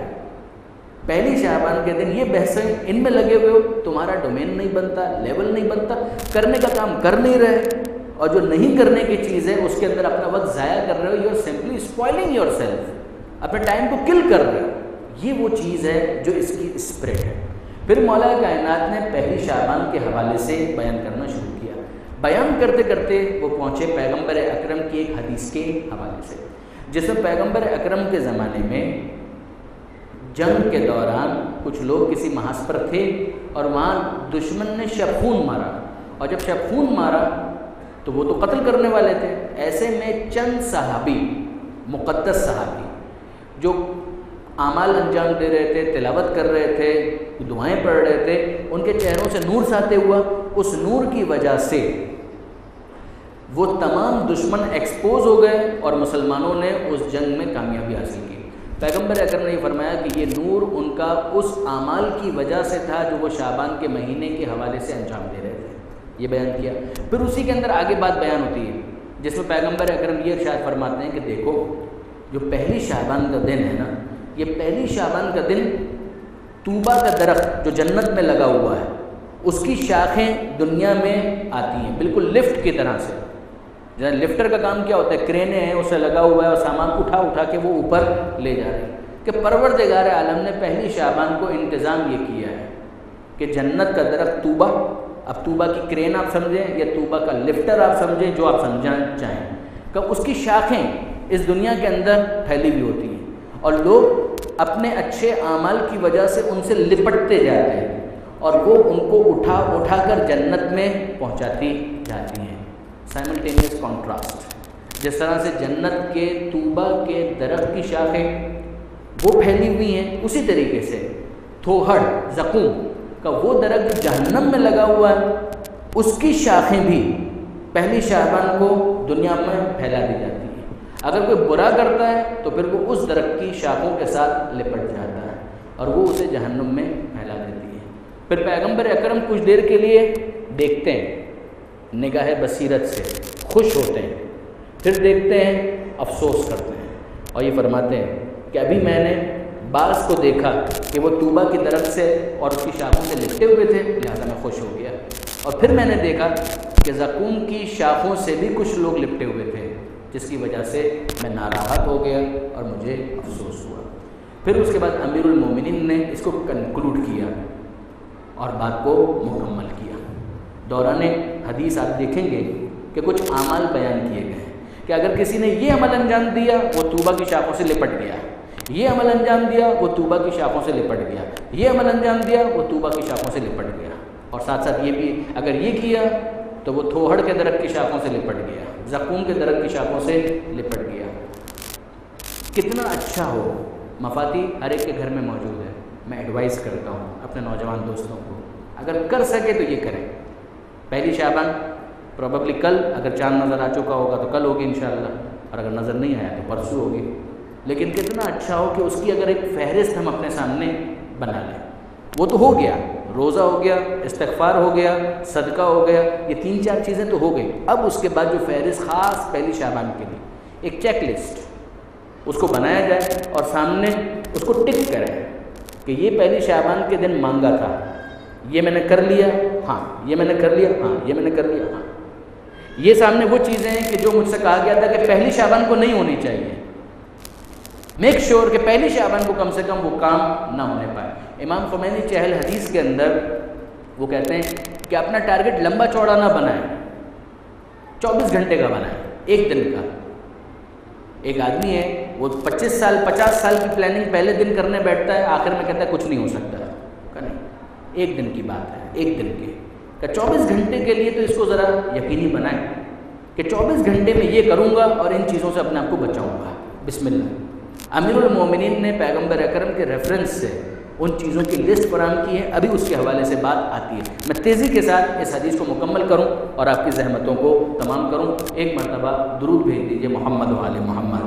پہلی شعبان کے دن یہ بحثیں ان میں لگے ہوئے ہو، تمہارا ڈومین نہیں بنتا، لیول نہیں بنتا، کرنے کا کام کر نہیں رہے، اور جو نہیں کرنے کی چیز ہے اس کے اندر اپنا وقت ضائع کر رہے ہو. You are simply spoiling yourself, اپنے ٹائم کو کل کر رہے ہو. یہ وہ چیز ہے جو اس کی اسپرٹ ہے. پھر مولا کائنات نے پہلی شعبان کے حوالے سے بیان کرنا شروع کیا. بیان کرتے کرتے وہ پہنچے پیغمبر اکرم کی ایک حدیث کے حوالے سے، جس میں پیغمبر اکرم کے زمانے میں جنگ کے دوران کچھ لوگ کسی محاذ پر تھے اور وہاں دشمن نے شبخون مارا، اور جب شبخون مارا تو وہ تو قتل کرنے والے تھے. ایسے میں چند صحابی، مقدس صحابی جو اعمال انجام دے رہے تھے، تلاوت کر رہے تھے، دعائیں پڑھ رہے تھے، ان کے چہروں سے نور ساطع ہوا. اس نور کی وجہ سے وہ تمام دشمن ایکسپوز ہو گئے اور مسلمانوں نے اس جنگ میں کامیابی حاصل کی. پیغمبر اکرم نے یہ فرمایا کہ یہ نور ان کا اس اعمال کی وجہ سے تھا جو وہ شعبان کے مہینے کے حوالے سے انجام دے رہے تھے. یہ بیان کیا. پھر اسی کے اندر آگے بات بیان ہوتی ہے جس میں پیغمبر اکرم یہ ارشاد فرماتے ہیں کہ دیکھو جو پہلی شعبان کا دن ہے نا، یہ پہلی شعبان کا دن طوبہ کا درخت جو جنت میں لگا ہوا ہے اس کی شاخیں دنیا میں آتی ہیں بالکل لفٹ کی طرح سے. جہاں لفٹر کا کام کیا ہوتا ہے، کرینے ہیں اسے لگا ہوا ہے اور سامان اٹھا اٹھا کے وہ اوپر لے جا رہے ہیں. کہ پروردگار عالم نے پہلی شعبان کو انتظام یہ کیا ہے کہ جنت کا درخت طوبہ، اب طوبہ کی کرین آپ سمجھیں یا طوبہ کا لفٹر آپ سمجھیں، جو آپ سمجھنا چاہیں، کہ اس کی شاخیں اس دنیا کے اندر پھیلی ہوئی ہوتی ہیں اور لوگ اپنے اچھے اعمال کی وجہ سے ان سے لپٹتے جاتے ہیں اور وہ ان کو اٹھا اٹھا کر جنت میں پہنچاتی جاتی ہیں۔ سائملٹینیس کانٹراسٹ، جس طرح سے جنت کے طوبہ کے درخت کی شاخیں وہ پھیلی ہوئی ہیں، اسی طریقے سے تھوہڑ زقوم کا وہ درخت جہنم میں لگا ہوا ہے، اس کی شاخیں بھی پہلی شعبان کو دنیا میں پھیلا دی جاتی ہیں۔ اگر کوئی برا کرتا ہے تو پھر وہ اس درخت کی شاخوں کے ساتھ لپٹ جاتا ہے اور وہ اسے جہنم میں پھیلا دیتی ہے۔ پھر پیغمبر اکرم کچھ دیر کے لیے دیکھتے ہیں نگاہ بصیرت سے، خوش ہوتے ہیں، پھر دیکھتے ہیں افسوس کرتے ہیں اور یہ فرماتے ہیں کہ ابھی میں نے بعض کو دیکھا کہ وہ طوبہ کی درخت سے اور اس کی شاخوں سے لپٹے ہوئے تھے، لہذا میں خوش ہو گیا، اور پھر میں نے دیکھا کہ زقوم کی شاخوں سے بھی کچھ لوگ لپٹے ہوئے تھے، جس کی وجہ سے میں ناراحت ہو گیا اور مجھے افسوس ہوا۔ پھر اس کے بعد امیر المومنین نے اس کو کنکلوڈ کیا اور بات کو مکمل کیا۔ دوران حدیث آپ دیکھیں گے کہ کچھ اعمال بیان کیے گئے ہیں کہ اگر کسی نے یہ عمل انجام دیا وہ طوبہ کی شاخوں سے لپٹ گیا، یہ عمل انجام دیا وہ طوبہ کی شاخوں سے لپٹ گیا، یہ عمل انجام دیا وہ طوبہ کی شاخوں سے لپٹ گیا، اور ساتھ ساتھ یہ بھی اگر یہ کیا تو وہ تھوہڑ کے درخت کی شاخوں سے لپٹ گیا، زقوم کے درخت کی شاخوں سے لپٹ گیا۔ کتنا اچھا ہو، مفاتی ہر ایک کے گھر میں موجود ہے۔ میں ایڈوائز کرتا ہوں اپنے نوجوان دوستوں کو، اگر کر سکے تو یہ کریں۔ پہلی شعبان پروبیبلی کل، اگر چاند نظر آ چکا ہوگا تو کل ہوگی انشاءاللہ، اور اگر نظر نہیں آیا تو پرسوں ہوگی، لیکن کتنا اچھا ہو کہ اس کی اگر ایک فہرست ہم اپنے سامنے بنا لیں۔ وہ تو ہو گیا، روزہ ہو گیا، استغفار ہو گیا، صدقہ ہو گیا، یہ 3-4 چیزیں تو ہو گئی۔ اب اس کے بعد جو فہرست خاص پہلی شعبان کے لیے ایک چیک لسٹ اس کو بنایا جائے اور سامنے اس کو ٹک کریں کہ یہ پہلی شعبان کے دن مانگا تھا، یہ میں نے کر لیا، ہاں یہ میں نے کر لیا، ہاں یہ میں نے کر لیا، ہاں۔ یہ سامنے وہ چیزیں ہیں کہ جو مجھ سے کہا گیا تھا کہ پہلی شعبان کو نہیں ہونی چاہیے۔ میک شور کہ پہلی شعبان کو کم سے کم وہ کام نہ ہونے پائے۔ امام خمینی چہل حدیث کے اندر وہ کہتے ہیں کہ اپنا ٹارگٹ لمبا چوڑا نہ بنائیں، 24 گھنٹے کا بنائیں، ایک دن کا۔ ایک آدمی ہے وہ 25 سال 50 سال کی پلاننگ پہلے دن کرنے بیٹھتا ہے، آخر میں کہتا ہے کچھ نہیں ہو سکتا ہے، کہ نہیں، ایک دن کی بات ہے، ایک دن کی کہ 24 گھنٹے کے لیے تو اس کو ذرا یقینی بنائیں کہ 24 گھنٹے میں یہ کروں گا اور ان چیزوں سے اپنے آپ کو بچاؤں گا۔ بسم اللہ۔ امیر المومنین نے پیغمبر اکرم کے ریفرنس سے ان چیزوں کی لسٹ فراہم کی ہے، ابھی اس کے حوالے سے بات آتی ہے۔ میں تیزی کے ساتھ اس حدیث کو مکمل کروں اور آپ کی زحمتوں کو تمام کروں۔ ایک مرتبہ درود بھیج دیجیے محمد و آل محمد۔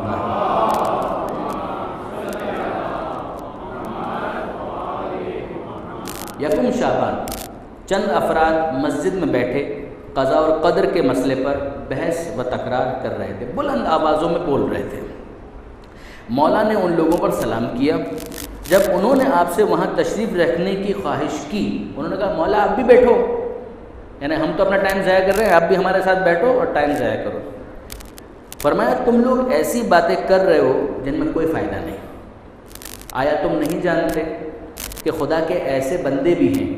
یکم شعبان چند افراد مسجد میں بیٹھے قضاء اور قدر کے مسئلے پر بحث و تکرار کر رہے تھے، بلند آوازوں میں بول رہے تھے۔ مولا نے ان لوگوں پر سلام کیا۔ جب انہوں نے آپ سے وہاں تشریف رکھنے کی خواہش کی، انہوں نے کہا مولا آپ بھی بیٹھو، یعنی ہم تو اپنا ٹائم ضائع کر رہے ہیں، آپ بھی ہمارے ساتھ بیٹھو اور ٹائم ضائع کرو۔ فرمایا تم لوگ ایسی باتیں کر رہے ہو جن میں کوئی فائدہ نہیں۔ آیا تم نہیں جانتے کہ خدا کے ایسے بندے بھی ہیں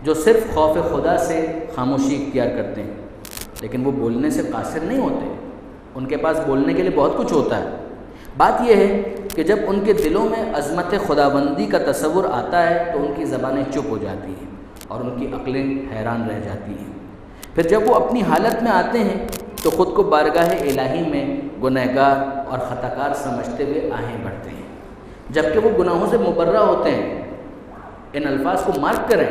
جو صرف خوف خدا سے خاموشی اختیار کرتے ہیں، لیکن وہ بولنے سے قاصر نہیں ہوتے، ان کے پاس بولنے کے لیے بہت کچھ ہوتا ہے۔ بات یہ ہے کہ جب ان کے دلوں میں عظمت خداوندی کا تصور آتا ہے تو ان کی زبانیں چپ ہو جاتی ہیں اور ان کی عقلیں حیران رہ جاتی ہیں۔ پھر جب وہ اپنی حالت میں آتے ہیں تو خود کو بارگاہ الہی میں گنہگار اور خطاکار سمجھتے ہوئے آہیں بڑھتے ہیں، جبکہ وہ گناہوں سے مبرہ ہوتے ہیں۔ ان الفاظ کو مارک کریں،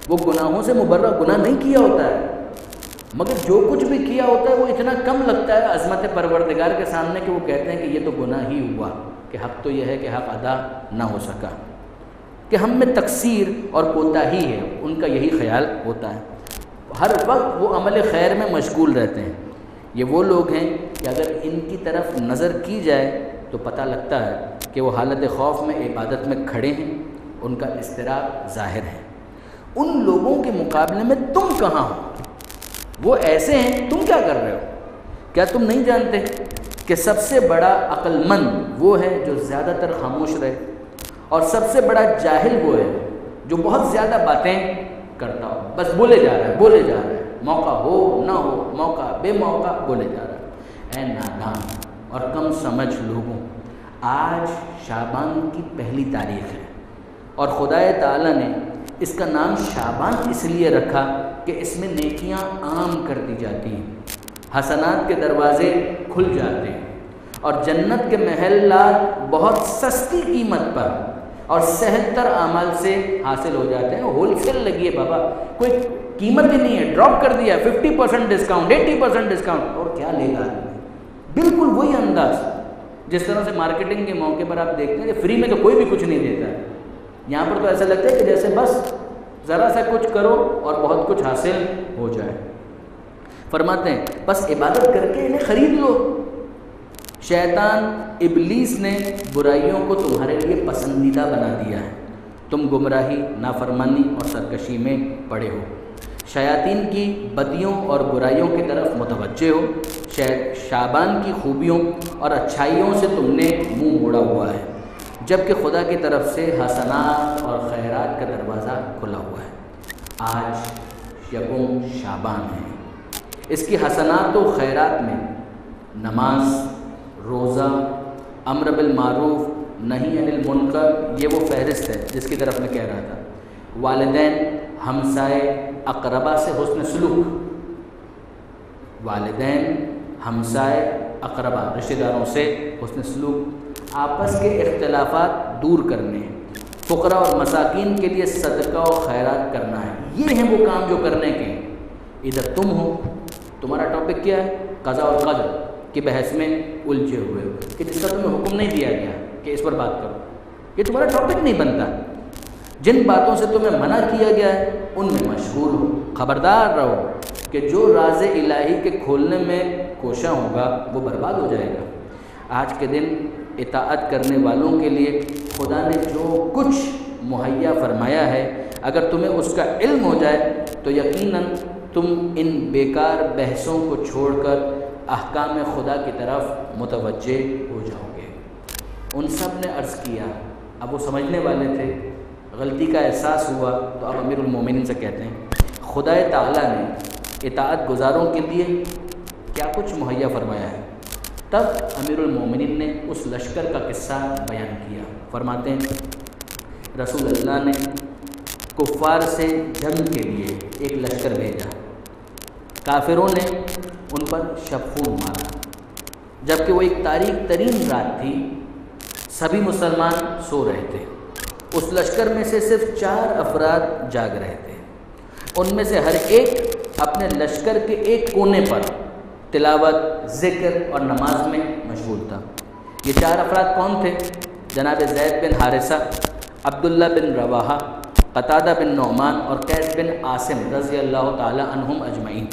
وہ گناہوں سے مبرہ، گناہ نہیں کیا ہوتا ہے، مگر جو کچھ بھی کیا ہوتا ہے وہ اتنا کم لگتا ہے عظمت پروردگار کے سامنے کہ وہ کہتے ہیں کہ یہ تو گناہ ہی ہوا، کہ حق تو یہ ہے کہ حق ادا نہ ہو سکا، کہ ہم میں تقصیر اور کوتاہی ہے، ان کا یہی خیال ہوتا ہے۔ ہر وقت وہ عمل خیر میں مشغول رہتے ہیں۔ یہ وہ لوگ ہیں کہ اگر ان کی طرف نظر کی جائے تو پتہ لگتا ہے کہ وہ حالت خوف میں عبادت میں کھڑے ہیں، ان کا اضطراب ظاہر ہے۔ ان لوگوں کے مقابلے میں تم کہاں ہو؟ وہ ایسے ہیں، تم کیا کر رہے ہو؟ کیا تم نہیں جانتے کہ سب سے بڑا عقل مند وہ ہے جو زیادہ تر خاموش رہے، اور سب سے بڑا جاہل وہ ہے جو بہت زیادہ باتیں کرتا ہو، بس بولے جا رہا ہے، بولے جا رہا ہے، موقع ہو نہ ہو، موقع بے موقع بولے جا رہا ہے۔ اے نادان اور کم سمجھ لوگوں، آج شعبان کی پہلی تاریخ ہے اور خدا تعالیٰ نے اس کا نام شعبان اس لیے رکھا کہ اس میں نیکیاں عام کر دی جاتی ہیں، حسنات کے دروازے کھل جاتے ہیں اور جنت کے محلات بہت سستی قیمت پر اور سہل تر اعمال سے حاصل ہو جاتے ہیں۔ ہول سیل لگی ہے بابا، کوئی قیمت ہی نہیں ہے، ڈراپ کر دیا 50% ڈسکاؤنٹ، 80% ڈسکاؤنٹ، اور کیا لے گا؟ بالکل وہی انداز جس طرح سے مارکیٹنگ کے موقع پر آپ دیکھتے ہیں کہ فری میں تو کوئی بھی کچھ نہیں دیتا ہے، یہاں پر تو ایسا لگتا ہے کہ جیسے بس ذرا سا کچھ کرو اور بہت کچھ حاصل ہو جائے۔ فرماتے ہیں بس عبادت کر کے انہیں خرید لو۔ شیطان ابلیس نے برائیوں کو تمہارے لیے پسندیدہ بنا دیا ہے، تم گمراہی، نافرمانی اور سرکشی میں پڑے ہو، شیاطین کی بدیوں اور برائیوں کی طرف متوجہ ہو، شعبان کی خوبیوں اور اچھائیوں سے تم نے منہ موڑا ہوا ہے، جبکہ خدا کی طرف سے حسنات اور خیرات کا دروازہ کھلا ہوا ہے۔ آج یکم شعبان ہے، اس کی حسنات و خیرات میں نماز، روزہ، امر بالمعروف، نہی عن المنکر، یہ وہ فہرست ہے جس کی طرف میں کہہ رہا تھا، والدین، ہمسائے، اقربا سے حسن سلوک، والدین، ہمسائے، اقربا، رشتہ داروں سے حسن سلوک، آپس کے اختلافات دور کرنے، فقراء اور مساکین کے لیے صدقہ و خیرات کرنا ہے، یہ ہیں وہ کام جو کرنے کے ہیں۔ ادھر تم ہو، تمہارا ٹاپک کیا ہے؟ قضاء اور قدر کی بحث میں الجھے ہوئے ہو کہ جس کا تمہیں حکم نہیں دیا گیا کہ اس پر بات کرو، یہ تمہارا ٹاپک نہیں بنتا۔ جن باتوں سے تمہیں منع کیا گیا ہے ان میں مشغول ہو، خبردار رہو کہ جو راز الہی کے کھولنے میں کوشاں ہوگا وہ برباد ہو جائے گا۔ آج کے دن اطاعت کرنے والوں کے لیے خدا نے جو کچھ مہیا فرمایا ہے، اگر تمہیں اس کا علم ہو جائے تو یقیناً تم ان بیکار بحثوں کو چھوڑ کر احکام خدا کی طرف متوجہ ہو جاؤ گے۔ ان سب نے عرض کیا، اب وہ سمجھنے والے تھے، غلطی کا احساس ہوا تو اب امیر المومنین سے کہتے ہیں خدا تعالیٰ نے اطاعت گزاروں کے لیے کیا کچھ مہیا فرمایا ہے۔ تب امیر المومنین نے اس لشکر کا قصہ بیان کیا۔ فرماتے ہیں رسول اللہ نے کفار سے جنگ کے لیے ایک لشکر بھیجا، کافروں نے ان پر شبخون مارا، جبکہ وہ ایک تاریک ترین رات تھی، سبھی مسلمان سو رہے تھے۔ اس لشکر میں سے صرف 4 افراد جاگ رہے تھے، ان میں سے ہر ایک اپنے لشکر کے ایک کونے پر تلاوت، ذکر اور نماز میں مشغول تھا۔ یہ 4 افراد کون تھے؟ جناب زید بن حارثہ، عبداللہ بن رواحہ، قتادہ بن نعمان اور قیس بن عاصم رضی اللہ تعالی عنہم اجمعین،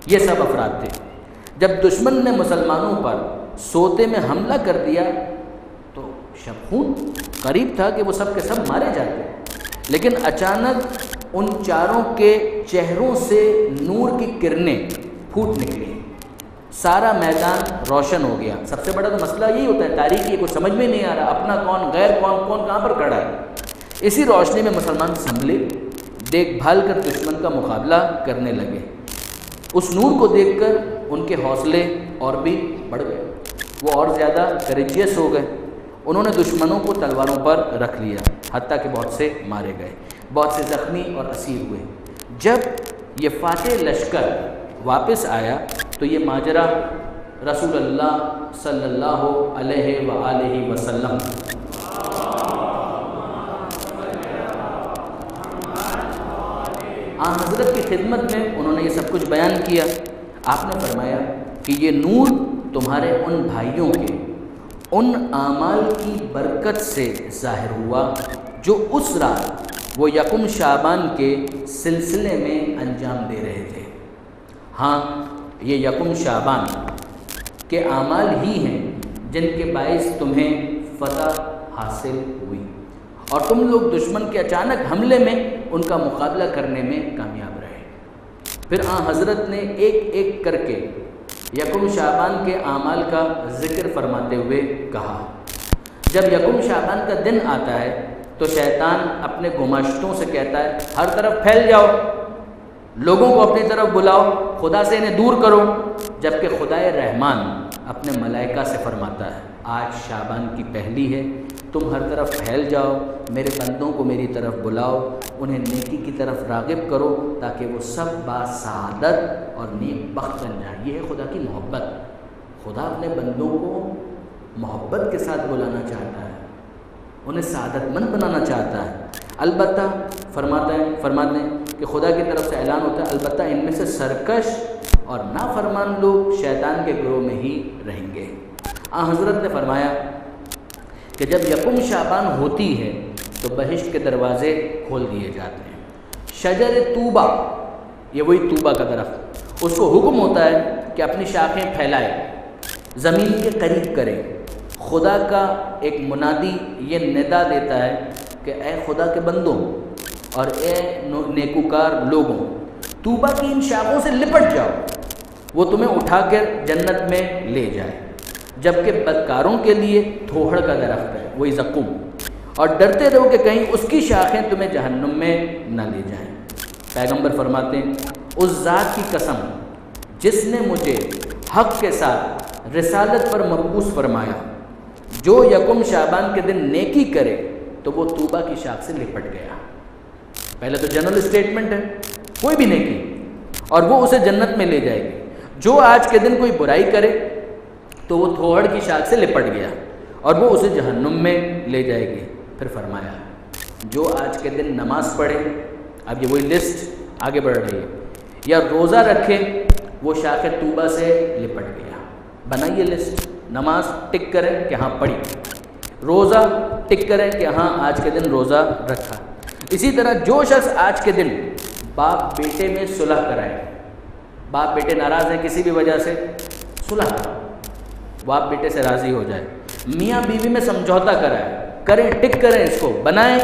یہ سب افراد تھے۔ جب دشمن نے مسلمانوں پر سوتے میں حملہ کر دیا تو شبخون قریب تھا کہ وہ سب کے سب مارے جاتے، لیکن اچانک ان 4 کے چہروں سے نور کی کرنیں پھوٹ نکلی، سارا میدان روشن ہو گیا۔ سب سے بڑا تو مسئلہ یہی ہوتا ہے، تاریخی کچھ سمجھ میں نہیں آ رہا، اپنا کون، غیر کون، کون کہاں پر کھڑا ہے۔ اسی روشنی میں مسلمان سنبھلے، دیکھ بھال کر دشمن کا مقابلہ کرنے لگے۔ اس نور کو دیکھ کر ان کے حوصلے اور بھی بڑھ گئے، وہ اور زیادہ کریجیس ہو گئے۔ انہوں نے دشمنوں کو تلواروں پر رکھ لیا، حتیٰ کہ بہت سے مارے گئے، بہت سے زخمی اور اسیر ہوئے۔ جب یہ فاتح لشکر واپس آیا تو یہ ماجرا رسول اللہ صلی اللہ علیہ وآلہ وسلم حضرت کی خدمت میں انہوں نے یہ سب کچھ بیان کیا۔ آپ نے فرمایا کہ یہ نور تمہارے ان بھائیوں کے ان اعمال کی برکت سے ظاہر ہوا جو اس رات وہ یکم شعبان کے سلسلے میں انجام دے رہے تھے۔ ہاں، یہ یکم شعبان کے اعمال ہی ہیں جن کے باعث تمہیں فتح حاصل ہوئی اور تم لوگ دشمن کے اچانک حملے میں ان کا مقابلہ کرنے میں کامیاب رہے۔ پھر حضرت نے ایک ایک کر کے یکم شعبان کے اعمال کا ذکر فرماتے ہوئے کہا، جب یکم شعبان کا دن آتا ہے تو شیطان اپنے گماشتوں سے کہتا ہے ہر طرف پھیل جاؤ، لوگوں کو اپنی طرف بلاؤ، خدا سے انہیں دور کرو، جبکہ خدائے رحمان اپنے ملائکہ سے فرماتا ہے آج شعبان کی پہلی ہے، تم ہر طرف پھیل جاؤ، میرے بندوں کو میری طرف بلاؤ، انہیں نیکی کی طرف راغب کرو تاکہ وہ سب باسعادت اور نیک بخت بن جائیں۔ یہ ہے خدا کی محبت۔ خدا اپنے بندوں کو محبت کے ساتھ بلانا چاہتا ہے، انہیں سعادت مند بنانا چاہتا ہے۔ البتہ فرماتے ہیں کہ خدا کی طرف سے اعلان ہوتا ہے البتہ ان میں سے سرکش اور نافرمان لوگ شیطان کے گروہ میں ہی رہیں گے۔ حضرت نے فرمایا کہ جب یکم شعبان ہوتی ہے تو بہشت کے دروازے کھول دیے جاتے ہیں۔ شجر طوبہ، یہ وہی طوبہ کا درخت، اس کو حکم ہوتا ہے کہ اپنی شاخیں پھیلائے، زمین کے قریب کرے۔ خدا کا ایک منادی یہ ندا دیتا ہے کہ اے خدا کے بندوں اور اے نیکوکار لوگوں، طوبہ کی ان شاخوں سے لپٹ جاؤ، وہ تمہیں اٹھا کر جنت میں لے جائے، جبکہ بدکاروں کے لیے تھوہڑ کا درخت ہے، وہی زقوم، اور ڈرتے رہو کہ کہیں اس کی شاخیں تمہیں جہنم میں نہ لے جائیں۔ پیغمبر فرماتے ہیں اس ذات کی قسم جس نے مجھے حق کے ساتھ رسالت پر مبعوث فرمایا، جو یکم شعبان کے دن نیکی کرے تو وہ طوبہ کی شاخ سے لپٹ گیا۔ پہلے تو جنرل اسٹیٹمنٹ ہے، کوئی بھی نیکی اور وہ اسے جنت میں لے جائے گی۔ جو آج کے دن کوئی برائی کرے تو وہ تھوہڑ کی شاخ سے لپٹ گیا اور وہ اسے جہنم میں لے جائے گی۔ پھر فرمایا جو آج کے دن نماز پڑھے، اب یہ وہی لسٹ آگے بڑھ رہی ہے، یا روزہ رکھے، وہ شاخ طوبہ سے لپٹ گیا۔ بنائیے لسٹ، نماز ٹک کریں کہ ہاں پڑھی، روزہ ٹک کریں کہ ہاں آج کے دن روزہ رکھا۔ اسی طرح جو شخص آج کے دن باپ بیٹے میں صلح کرائے، باپ بیٹے ناراض ہیں کسی بھی وجہ سے، صلح باپ بیٹے سے راضی ہو جائے، میاں بیوی میں سمجھوتا کریں، ٹک کریں، اس کو بنائیں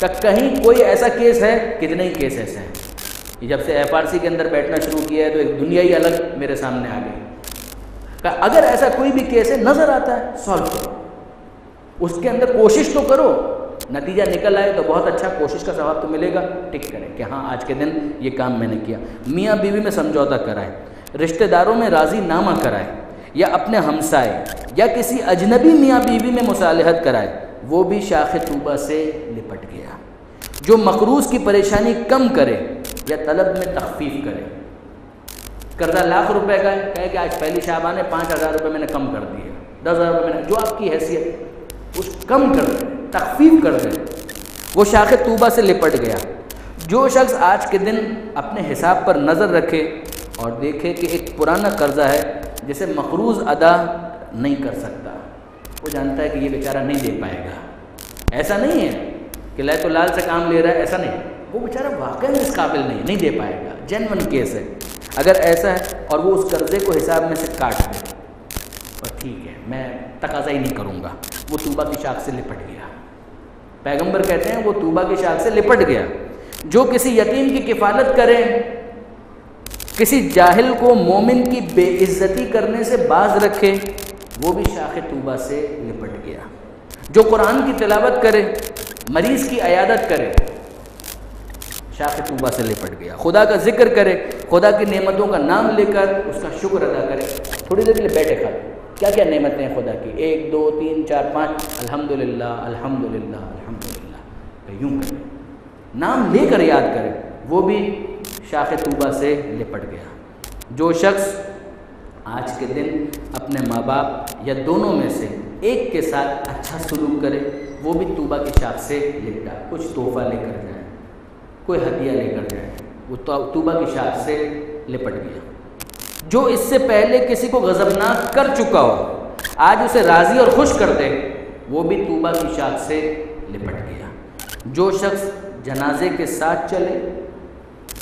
کہ کہیں کوئی ایسا کیس ہے، کتنے ہی کیس ایسے ہیں۔ یہ جب سے FRC کے اندر بیٹھنا شروع کیا ہے تو ایک دنیا ہی الگ میرے سامنے آ گئی کہ اگر ایسا کوئی بھی کیس ہے نظر آتا ہے سالو کرو، اس کے اندر کوشش تو کرو، نتیجہ نکل آئے تو بہت اچھا، کوشش کا ثواب تو ملے گا، ٹک کریں کہ ہاں آج کے دن یہ کام میں نے کیا۔ میاں بیوی میں سمجھوتا کرائے، رشتہ داروں میں راضی نامہ کرائے، یا اپنے ہمسائے یا کسی اجنبی میاں بیوی میں مصالحت کرائے، وہ بھی شاخ طوبہ سے لپٹ گیا۔ جو مقروض کی پریشانی کم کرے یا طلب میں تخفیف کرے، قرضہ ₹1,00,000 کا ہے، کہے کہ آج پہلی شعبان ہے، 5,000 روپے میں نے کم کر دیے، 10,000 روپے میں نے، جو آپ کی حیثیت اس کم کر دیں، تخفیف کر دیں، وہ شاخ طوبہ سے لپٹ گیا۔ جو شخص آج کے دن اپنے حساب پر نظر رکھے اور دیکھے کہ ایک پرانا قرضہ ہے جسے مقروض ادا نہیں کر سکتا، وہ جانتا ہے کہ یہ بیچارہ نہیں دے پائے گا۔ ایسا نہیں ہے کہ لے تو لال سے کام لے رہا ہے، ایسا نہیں، وہ بیچارہ واقعی اس قابل نہیں دے پائے گا، جینون کیس ہے۔ اگر ایسا ہے اور وہ اس قرضے کو حساب میں سے کاٹ دے اور ٹھیک ہے میں تقاضا ہی نہیں کروں گا، وہ طوبہ کی شاخ سے لپٹ گیا۔ پیغمبر کہتے ہیں وہ طوبہ کی شاخ سے لپٹ گیا۔ جو کسی یتیم کی کفالت کرے، کسی جاہل کو مومن کی بے عزتی کرنے سے باز رکھے، وہ بھی شاخ طوبہ سے لپٹ گیا۔ جو قرآن کی تلاوت کرے، مریض کی عیادت کرے، شاخ طوبہ سے لپٹ گیا۔ خدا کا ذکر کرے، خدا کی نعمتوں کا نام لے کر اس کا شکر ادا کرے۔ تھوڑی دیر کے لیے بیٹھے کھڑے، کیا کیا نعمتیں ہیں خدا کی، 1 2 3 4 5، الحمدللہ الحمدللہ الحمدللہ، یوں کرے، نام لے کر یاد کرے، وہ بھی شاخ طوبہ سے لپٹ گیا۔ جو شخص آج کے دن اپنے ماں باپ یا دونوں میں سے ایک کے ساتھ اچھا سلوک کرے، وہ بھی طوبہ کی شاخ سے لپٹا۔ کچھ تحفہ لے کر جائے، کوئی ہدیہ لے کر جائے، وہ طوبہ کی شاخ سے لپٹ گیا۔ جو اس سے پہلے کسی کو غضبناک کر چکا ہو، آج اسے راضی اور خوش کر دے، وہ بھی طوبہ کی شاخ سے لپٹ گیا۔ جو شخص جنازے کے ساتھ چلے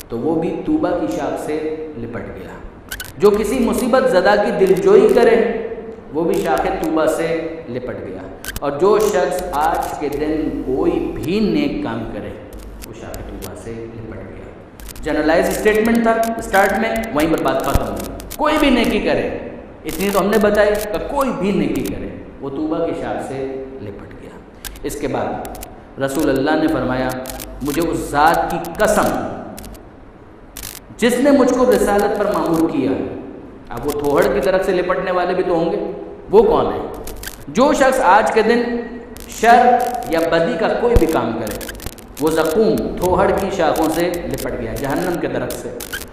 تو وہ بھی طوبہ کی شاخ سے لپٹ گیا۔ جو کسی مصیبت زدہ کی دلجوئی کرے، وہ بھی شاخ طوبہ سے لپٹ گیا۔ اور جو شخص آج کے دن کوئی بھی نیک کام کرے، وہ شاخ طوبہ سے لپٹ گیا۔ جنرلائز اسٹیٹمنٹ تھا اسٹارٹ میں، وہیں پر بات ختم ہوئی۔ کوئی بھی نیکی کرے، اتنی تو ہم نے بتائی کہ کوئی بھی نیکی کرے، وہ طوبہ کی شاخ سے لپٹ گیا۔ اس کے بعد رسول اللہ نے فرمایا مجھے اس ذات کی قسم جس نے مجھ کو رسالت پر مامور کیا۔ اب وہ تھوہڑ کی طرف سے لپٹنے والے بھی تو ہوں گے، وہ کون ہے؟ جو شخص آج کے دن شر یا بدی کا کوئی بھی کام کرے، وہ زقوم تھوہڑ کی شاخوں سے لپٹ گیا، جہنم کی طرف سے،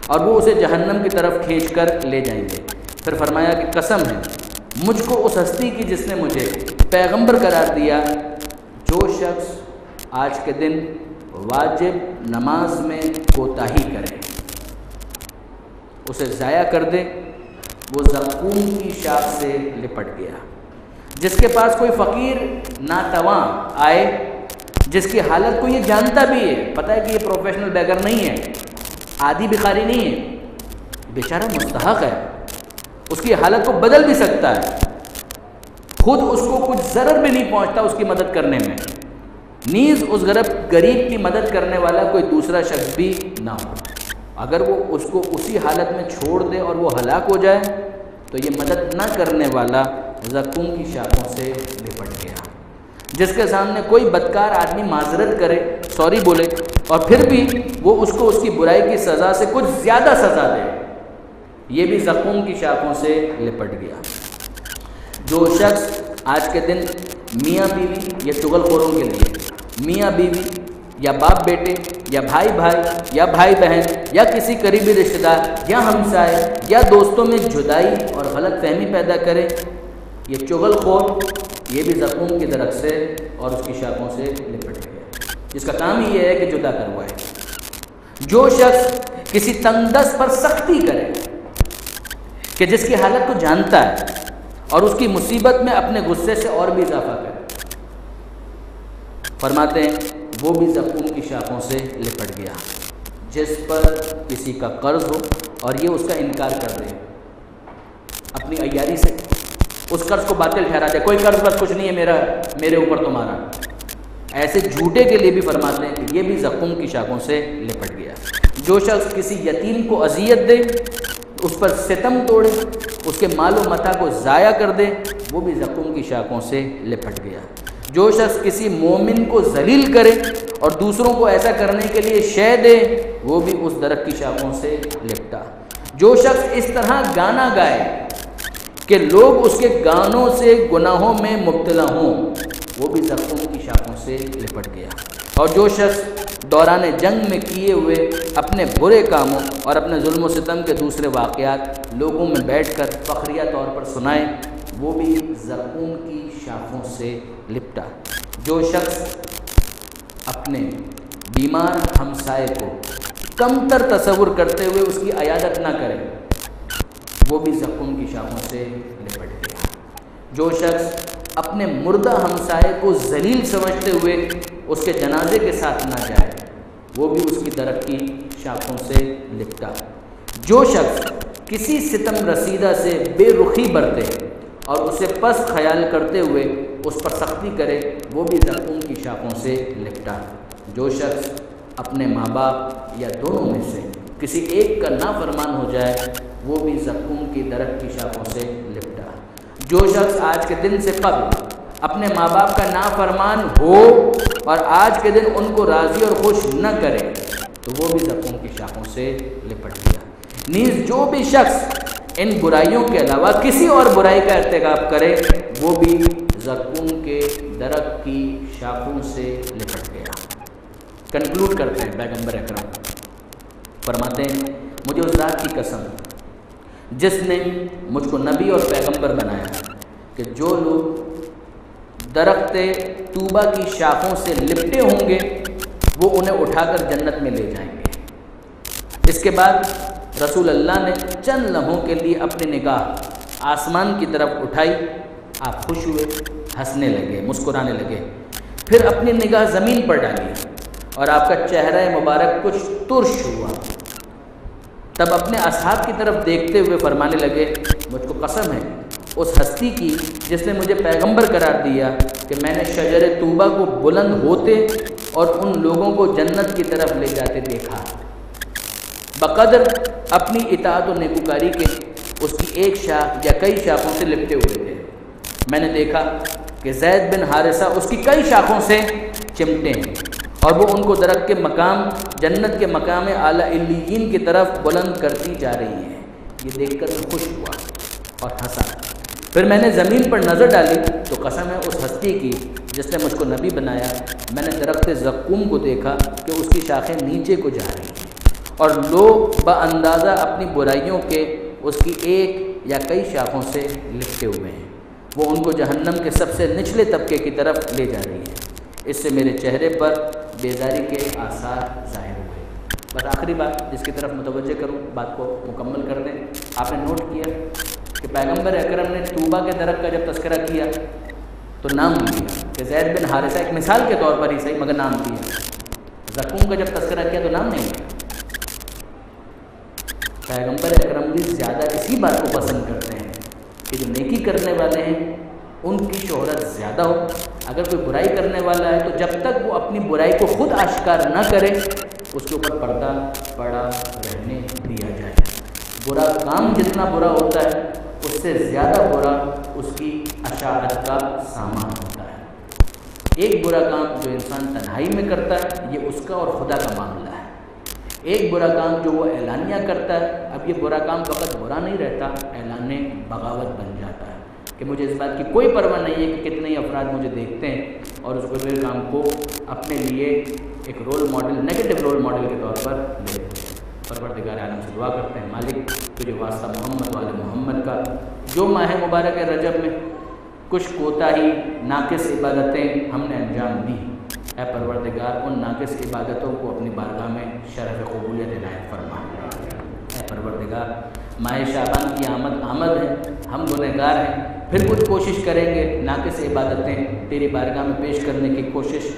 اور وہ اسے جہنم کی طرف کھینچ کر لے جائیں گے۔ پھر فرمایا کہ قسم ہے مجھ کو اس ہستی کی جس نے مجھے پیغمبر قرار دیا، جو شخص آج کے دن واجب نماز میں کوتاہی کرے، اسے ضائع کر دے، وہ زقوم کی شاخ سے لپٹ گیا۔ جس کے پاس کوئی فقیر ناتواں آئے، جس کی حالت کو یہ جانتا بھی ہے، پتہ ہے کہ یہ پروفیشنل بیگر نہیں ہے، عادی بخاری نہیں ہے، بیچارہ مستحق ہے، اس کی حالت کو بدل بھی سکتا ہے، خود اس کو کچھ ضرر بھی نہیں پہنچتا اس کی مدد کرنے میں، نیز اس غریب کی مدد کرنے والا کوئی دوسرا شخص بھی نہ ہو، اگر وہ اس کو اسی حالت میں چھوڑ دے اور وہ ہلاک ہو جائے تو یہ مدد نہ کرنے والا زقوم کی شاخوں سے لپٹ گیا۔ جس کے سامنے کوئی بدکار آدمی معذرت کرے، سوری بولے، اور پھر بھی وہ اس کو اس کی برائی کی سزا سے کچھ زیادہ سزا دے، یہ بھی زقوم کی شاخوں سے لپٹ گیا۔ جو شخص آج کے دن میاں بیوی یا چغل خوروں کے لیے میاں بیوی یا باپ بیٹے یا بھائی بھائی یا بھائی بہن یا کسی قریبی رشتہ دار یا ہمسائے یا دوستوں میں جدائی اور غلط فہمی پیدا کرے، یہ چغل خور، یہ بھی زقوم کی درخت سے اور اس کی شاخوں سے لپٹ گیا، جس کا کام ہی یہ ہے کہ جدا کروائے۔ جو شخص کسی تنگ دست پر سختی کرے کہ جس کی حالت کو جانتا ہے اور اس کی مصیبت میں اپنے غصے سے اور بھی اضافہ کرے، فرماتے ہیں وہ بھی زقوم کی شاخوں سے لپٹ گیا۔ جس پر کسی کا قرض ہو اور یہ اس کا انکار کر دے، اپنی عیاری سے اس قرض کو باطل ٹھہرا دے، کوئی قرض بس کچھ نہیں ہے میرے اوپر تمہارا، ایسے جھوٹے کے لیے بھی فرماتے ہیں کہ یہ بھی زقوم کی شاخوں سے لپٹ گیا۔ جو شخص کسی یتیم کو اذیت دے، اس پر ستم توڑے، اس کے مال و متاع کو ضائع کر دے، وہ بھی زقوم کی شاخوں سے لپٹ گیا۔ جو شخص کسی مومن کو ذلیل کرے اور دوسروں کو ایسا کرنے کے لیے شے دے، وہ بھی اس درخت کی شاخوں سے لپٹا۔ جو شخص اس طرح گانا گائے کہ لوگ اس کے گانوں سے گناہوں میں مبتلا ہوں، وہ بھی زقوم کی شاخوں سے لپٹ گیا۔ اور جو شخص دوران جنگ میں کیے ہوئے اپنے برے کاموں اور اپنے ظلم و ستم کے دوسرے واقعات لوگوں میں بیٹھ کر فخریہ طور پر سنائے، وہ بھی زقوم کی شاخوں سے لپٹا۔ جو شخص اپنے بیمار ہمسائے کو کمتر تصور کرتے ہوئے اس کی عیادت نہ کرے، وہ بھی زقوم کی شاخوں سے لپٹ گیا۔ جو شخص اپنے مردہ ہمسائے کو ذلیل سمجھتے ہوئے اس کے جنازے کے ساتھ نہ جائے، وہ بھی اس کی درخت کی شاخوں سے لپٹا۔ جو شخص کسی ستم رسیدہ سے بے رخی برتے اور اسے پست خیال کرتے ہوئے اس پر سختی کرے، وہ بھی زقوم کی شاخوں سے لپٹا۔ جو شخص اپنے ماں باپ یا دونوں میں سے کسی ایک کا نافرمان ہو جائے، وہ بھی زقوم کی درخت کی شاخوں سے لپٹا۔ جو شخص آج کے دن سے قبل اپنے ماں باپ کا نافرمان ہو اور آج کے دن ان کو راضی اور خوش نہ کرے، تو وہ بھی زقوم کی شاخوں سے لپٹ گیا۔ نیز جو بھی شخص ان برائیوں کے علاوہ کسی اور برائی کا ارتکاب کرے، وہ بھی زقوم کے درخت کی شاخوں سے لپٹ گیا۔ کنکلوڈ کرتے ہیں پیغمبر اکرم، فرماتے ہیں مجھے اس ذات کی قسم جس نے مجھ کو نبی اور پیغمبر بنایا کہ جو لوگ درخت طوبہ کی شاخوں سے لپٹے ہوں گے وہ انہیں اٹھا کر جنت میں لے جائیں گے۔ اس کے بعد رسول اللہ نے چند لمحوں کے لیے اپنی نگاہ آسمان کی طرف اٹھائی، آپ خوش ہوئے، ہنسنے لگے، مسکرانے لگے، پھر اپنی نگاہ زمین پر ڈالی اور آپ کا چہرہ مبارک کچھ ترش ہوا، تب اپنے اصحاب کی طرف دیکھتے ہوئے فرمانے لگے مجھ کو قسم ہے اس ہستی کی جس نے مجھے پیغمبر قرار دیا کہ میں نے شجر طوبہ کو بلند ہوتے اور ان لوگوں کو جنت کی طرف لے جاتے دیکھا، بقدر اپنی اطاعت و نیکوکاری کے اس کی ایک شاخ یا کئی شاخوں سے لپٹے ہوئے تھے۔ میں نے دیکھا کہ زید بن حارثہ اس کی کئی شاخوں سے چمٹے ہیں اور وہ ان کو درخت کے مقام جنت کے مقام اعلیٰ علیین کی طرف بلند کرتی جا رہی ہیں۔ یہ دیکھ کر میں خوش ہوا اور ہنسا۔ پھر میں نے زمین پر نظر ڈالی تو قسم ہے اس ہستی کی جس نے مجھ کو نبی بنایا، میں نے درخت زقوم کو دیکھا کہ اس کی شاخیں نیچے کو جا رہی ہیں اور لوگ باندازہ اپنی برائیوں کے اس کی ایک یا کئی شاخوں سے لپٹے ہوئے ہیں، وہ ان کو جہنم کے سب سے نچلے طبقے کی طرف لے جا رہی ہے۔ اس سے میرے چہرے پر بیداری کے آثار ظاہر ہوئے۔ بس آخری بات جس کی طرف متوجہ کروں، بات کو مکمل کر دیں۔ آپ نے نوٹ کیا کہ پیغمبر اکرم نے طوبہ کے درخت کا جب تذکرہ کیا تو نام لیا کہ زید بن حارثہ، ایک مثال کے طور پر ہی صحیح مگر نام دیا۔ زقوم کا جب تذکرہ کیا تو نام نہیں لیا۔ پیغمبر اکرم بھی زیادہ اسی بات کو پسند کرتے ہیں کہ جو نیکی کرنے والے ہیں ان کی شہرت زیادہ ہو۔ اگر کوئی برائی کرنے والا ہے تو جب تک وہ اپنی برائی کو خود آشکار نہ کرے اس کے اوپر پردہ پڑا رہنے دیا جائے۔ برا کام جتنا برا ہوتا ہے اس سے زیادہ برا اس کی اشاعت کا سامان ہوتا ہے۔ ایک برا کام جو انسان تنہائی میں کرتا ہے یہ اس کا اور خدا کا معاملہ ہے۔ ایک برا کام جو وہ اعلانیہ کرتا ہے، اب یہ برا کام فقط برا نہیں رہتا، اعلان بغاوت بن جاتا ہے کہ مجھے اس بات کی کوئی پرواہ نہیں ہے کہ کتنے ہی افراد مجھے دیکھتے ہیں اور اس برے کام کو اپنے لیے ایک role model, negative role model کے طور پر لیتے ہیں۔ پروردگار عالم سے دعا کرتے ہیں، مالک تجھے واسطہ محمد والے محمد کا جو ماہ مبارک رجب میں کچھ کوتاہی ناقص عبادتیں ہم نے انجام دی، اے پروردگار ان ناقص عبادتوں کو اپنی بارگاہ میں شرف قبولیت عنایت فرما۔ اے پروردگار ماہ شعبان کی آمد ہے، ہم گنہگار ہیں، پھر کچھ کوشش کریں گے ناقص عبادتیں تیری بارگاہ میں پیش کرنے کی کوشش،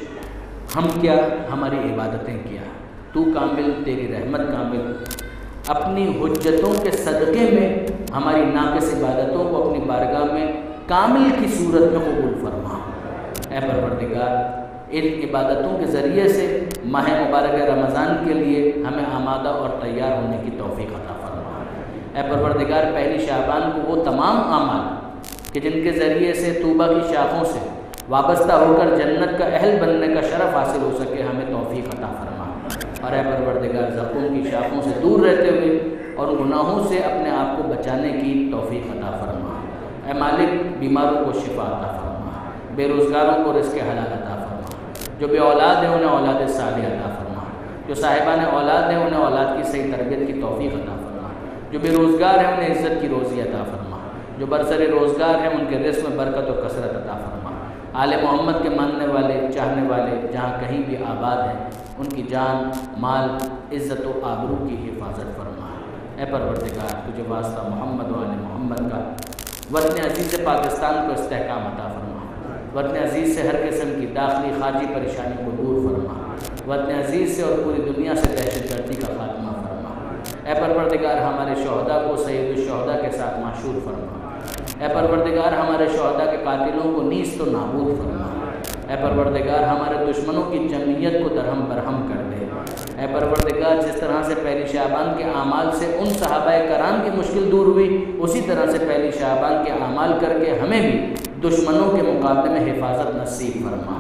ہم کیا ہماری عبادتیں کیا، تو کامل، تیری رحمت کامل، اپنی حجتوں کے صدقے میں ہماری ناقص عبادتوں کو اپنی بارگاہ میں کامل کی صورت میں قبول فرما۔ اے پروردگار ان عبادتوں کے ذریعے سے ماہ مبارک رمضان کے لیے ہمیں آمادہ اور تیار ہونے کی توفیق عطا فرما۔ اے پروردگار پہلی شعبان کو وہ تمام اعمال کہ جن کے ذریعے سے طوبہ کی شاخوں سے وابستہ ہو کر جنت کا اہل بننے کا شرف حاصل ہو سکے ہمیں توفیق عطا فرما۔ اور اے پروردگار زقوم کی شاخوں سے دور رہتے ہوئے اور گناہوں سے اپنے آپ کو بچانے کی توفیق عطا فرما۔ اے مالک بیماروں کو شفا عطا فرما، بے روزگاروں کو رزق حلال عطا فرما، جو بے اولاد ہیں انہیں اولاد صالح عطا فرما، جو صاحبان اولاد ہیں انہیں اولاد کی صحیح تربیت کی توفیق عطا فرما، جو بے روزگار ہیں انہیں عزت کی روزی عطا فرما، جو برسر روزگار ہیں ان کے رزق میں برکت و کثرت عطا فرما۔ آل محمد کے ماننے والے چاہنے والے جہاں کہیں بھی آباد ہیں ان کی جان، مال، عزت و آبرو کی حفاظت فرما۔ اے پروردگار تجھے واسطہ محمد و آل محمد کا وطن عزیز پاکستان کو استحکام عطا فرما، وطن عزیز سے ہر قسم کی داخلی خارجی پریشانی کو دور فرما، وطن عزیز سے اور پوری دنیا سے دہشت گردی کا خاتمہ فرما۔ اے پروردگار ہمارے شہداء کو سید الشہداء کے ساتھ معشور فرما۔ اے پروردگار ہمارے شہداء کے قاتلوں کو نیست و نابود فرما۔ اے پروردگار ہمارے دشمنوں کی جمعیت کو درہم برہم کر دے۔ اے پروردگار جس طرح سے پہلی شعبان کے اعمال سے ان صحابہ کرام کی مشکل دور ہوئی، اسی طرح سے پہلی شعبان کے اعمال کر کے ہمیں بھی دشمنوں کے مقابلے میں حفاظت نصیب فرما۔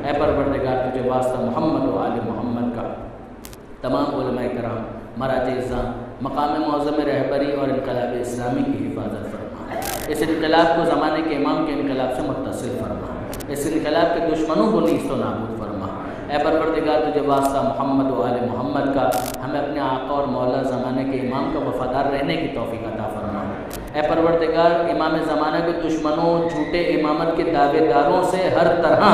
اے پروردگار تجھے واسطہ محمد و آل محمد کا تمام علماء کرام، مراجع اعظام، مقام معظم رہبری اور انقلاب اسلامی کی حفاظت فرما۔ اس انقلاب کو زمانے کے امام کے انقلاب سے متصل فرما، اس انقلاب کے دشمنوں کو نیست و نابود فرما۔ اے پروردگار تجھے واسطہ محمد و آل محمد کا ہمیں اپنے آقا اور مولا زمانے کے امام کا وفادار رہنے کی توفیق عطا فرما۔ اے پروردگار امام زمانہ کے دشمنوں، جھوٹے امامت کے دعوے داروں سے ہر طرح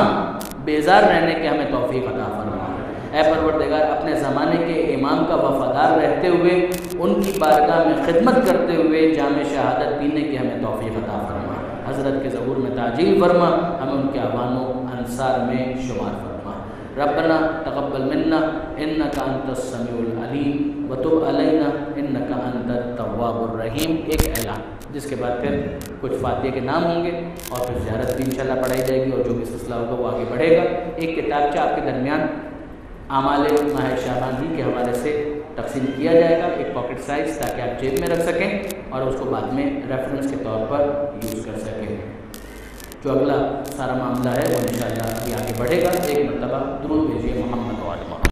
بیزار رہنے کی ہمیں توفیق عطا فرما۔ اے پروردگار اپنے زمانے کے امام کا وفادار رہتے ہوئے ان کی بارگاہ میں خدمت کرتے ہوئے جام شہادت پینے کی ہمیں توفیق عطا فرما۔ حضرت کے ظہور میں تعجیل فرما، ہمیں ان کے اعوان و انصار میں شمار فرما۔ ربنا تقبل منا انک انت السمیع العلیم وتب علینا انک انت التواب الرحیم۔ ایک اعلان جس کے بعد پھر کچھ فاتحہ کے نام ہوں گے اور پھر زیارت بھی انشاءاللہ پڑھائی جائے گی اور جو بھی سلسلہ ہوگا وہ آگے بڑھے گا۔ ایک کتابچہ آپ کے درمیان اعمال ماہ شعبان ہی کے حوالے سے تقسیم کیا جائے گا، ایک پاکٹ سائز، تاکہ آپ جیب میں رکھ سکیں اور اس کو بعد میں ریفرنس کے طور پر یوز کر سکیں۔ جو اگلا سارا معاملہ ہے وہ انشاءاللہ ابھی آگے بڑھے گا۔ ایک مرتبہ درود بھیجیے محمد و آل محمد۔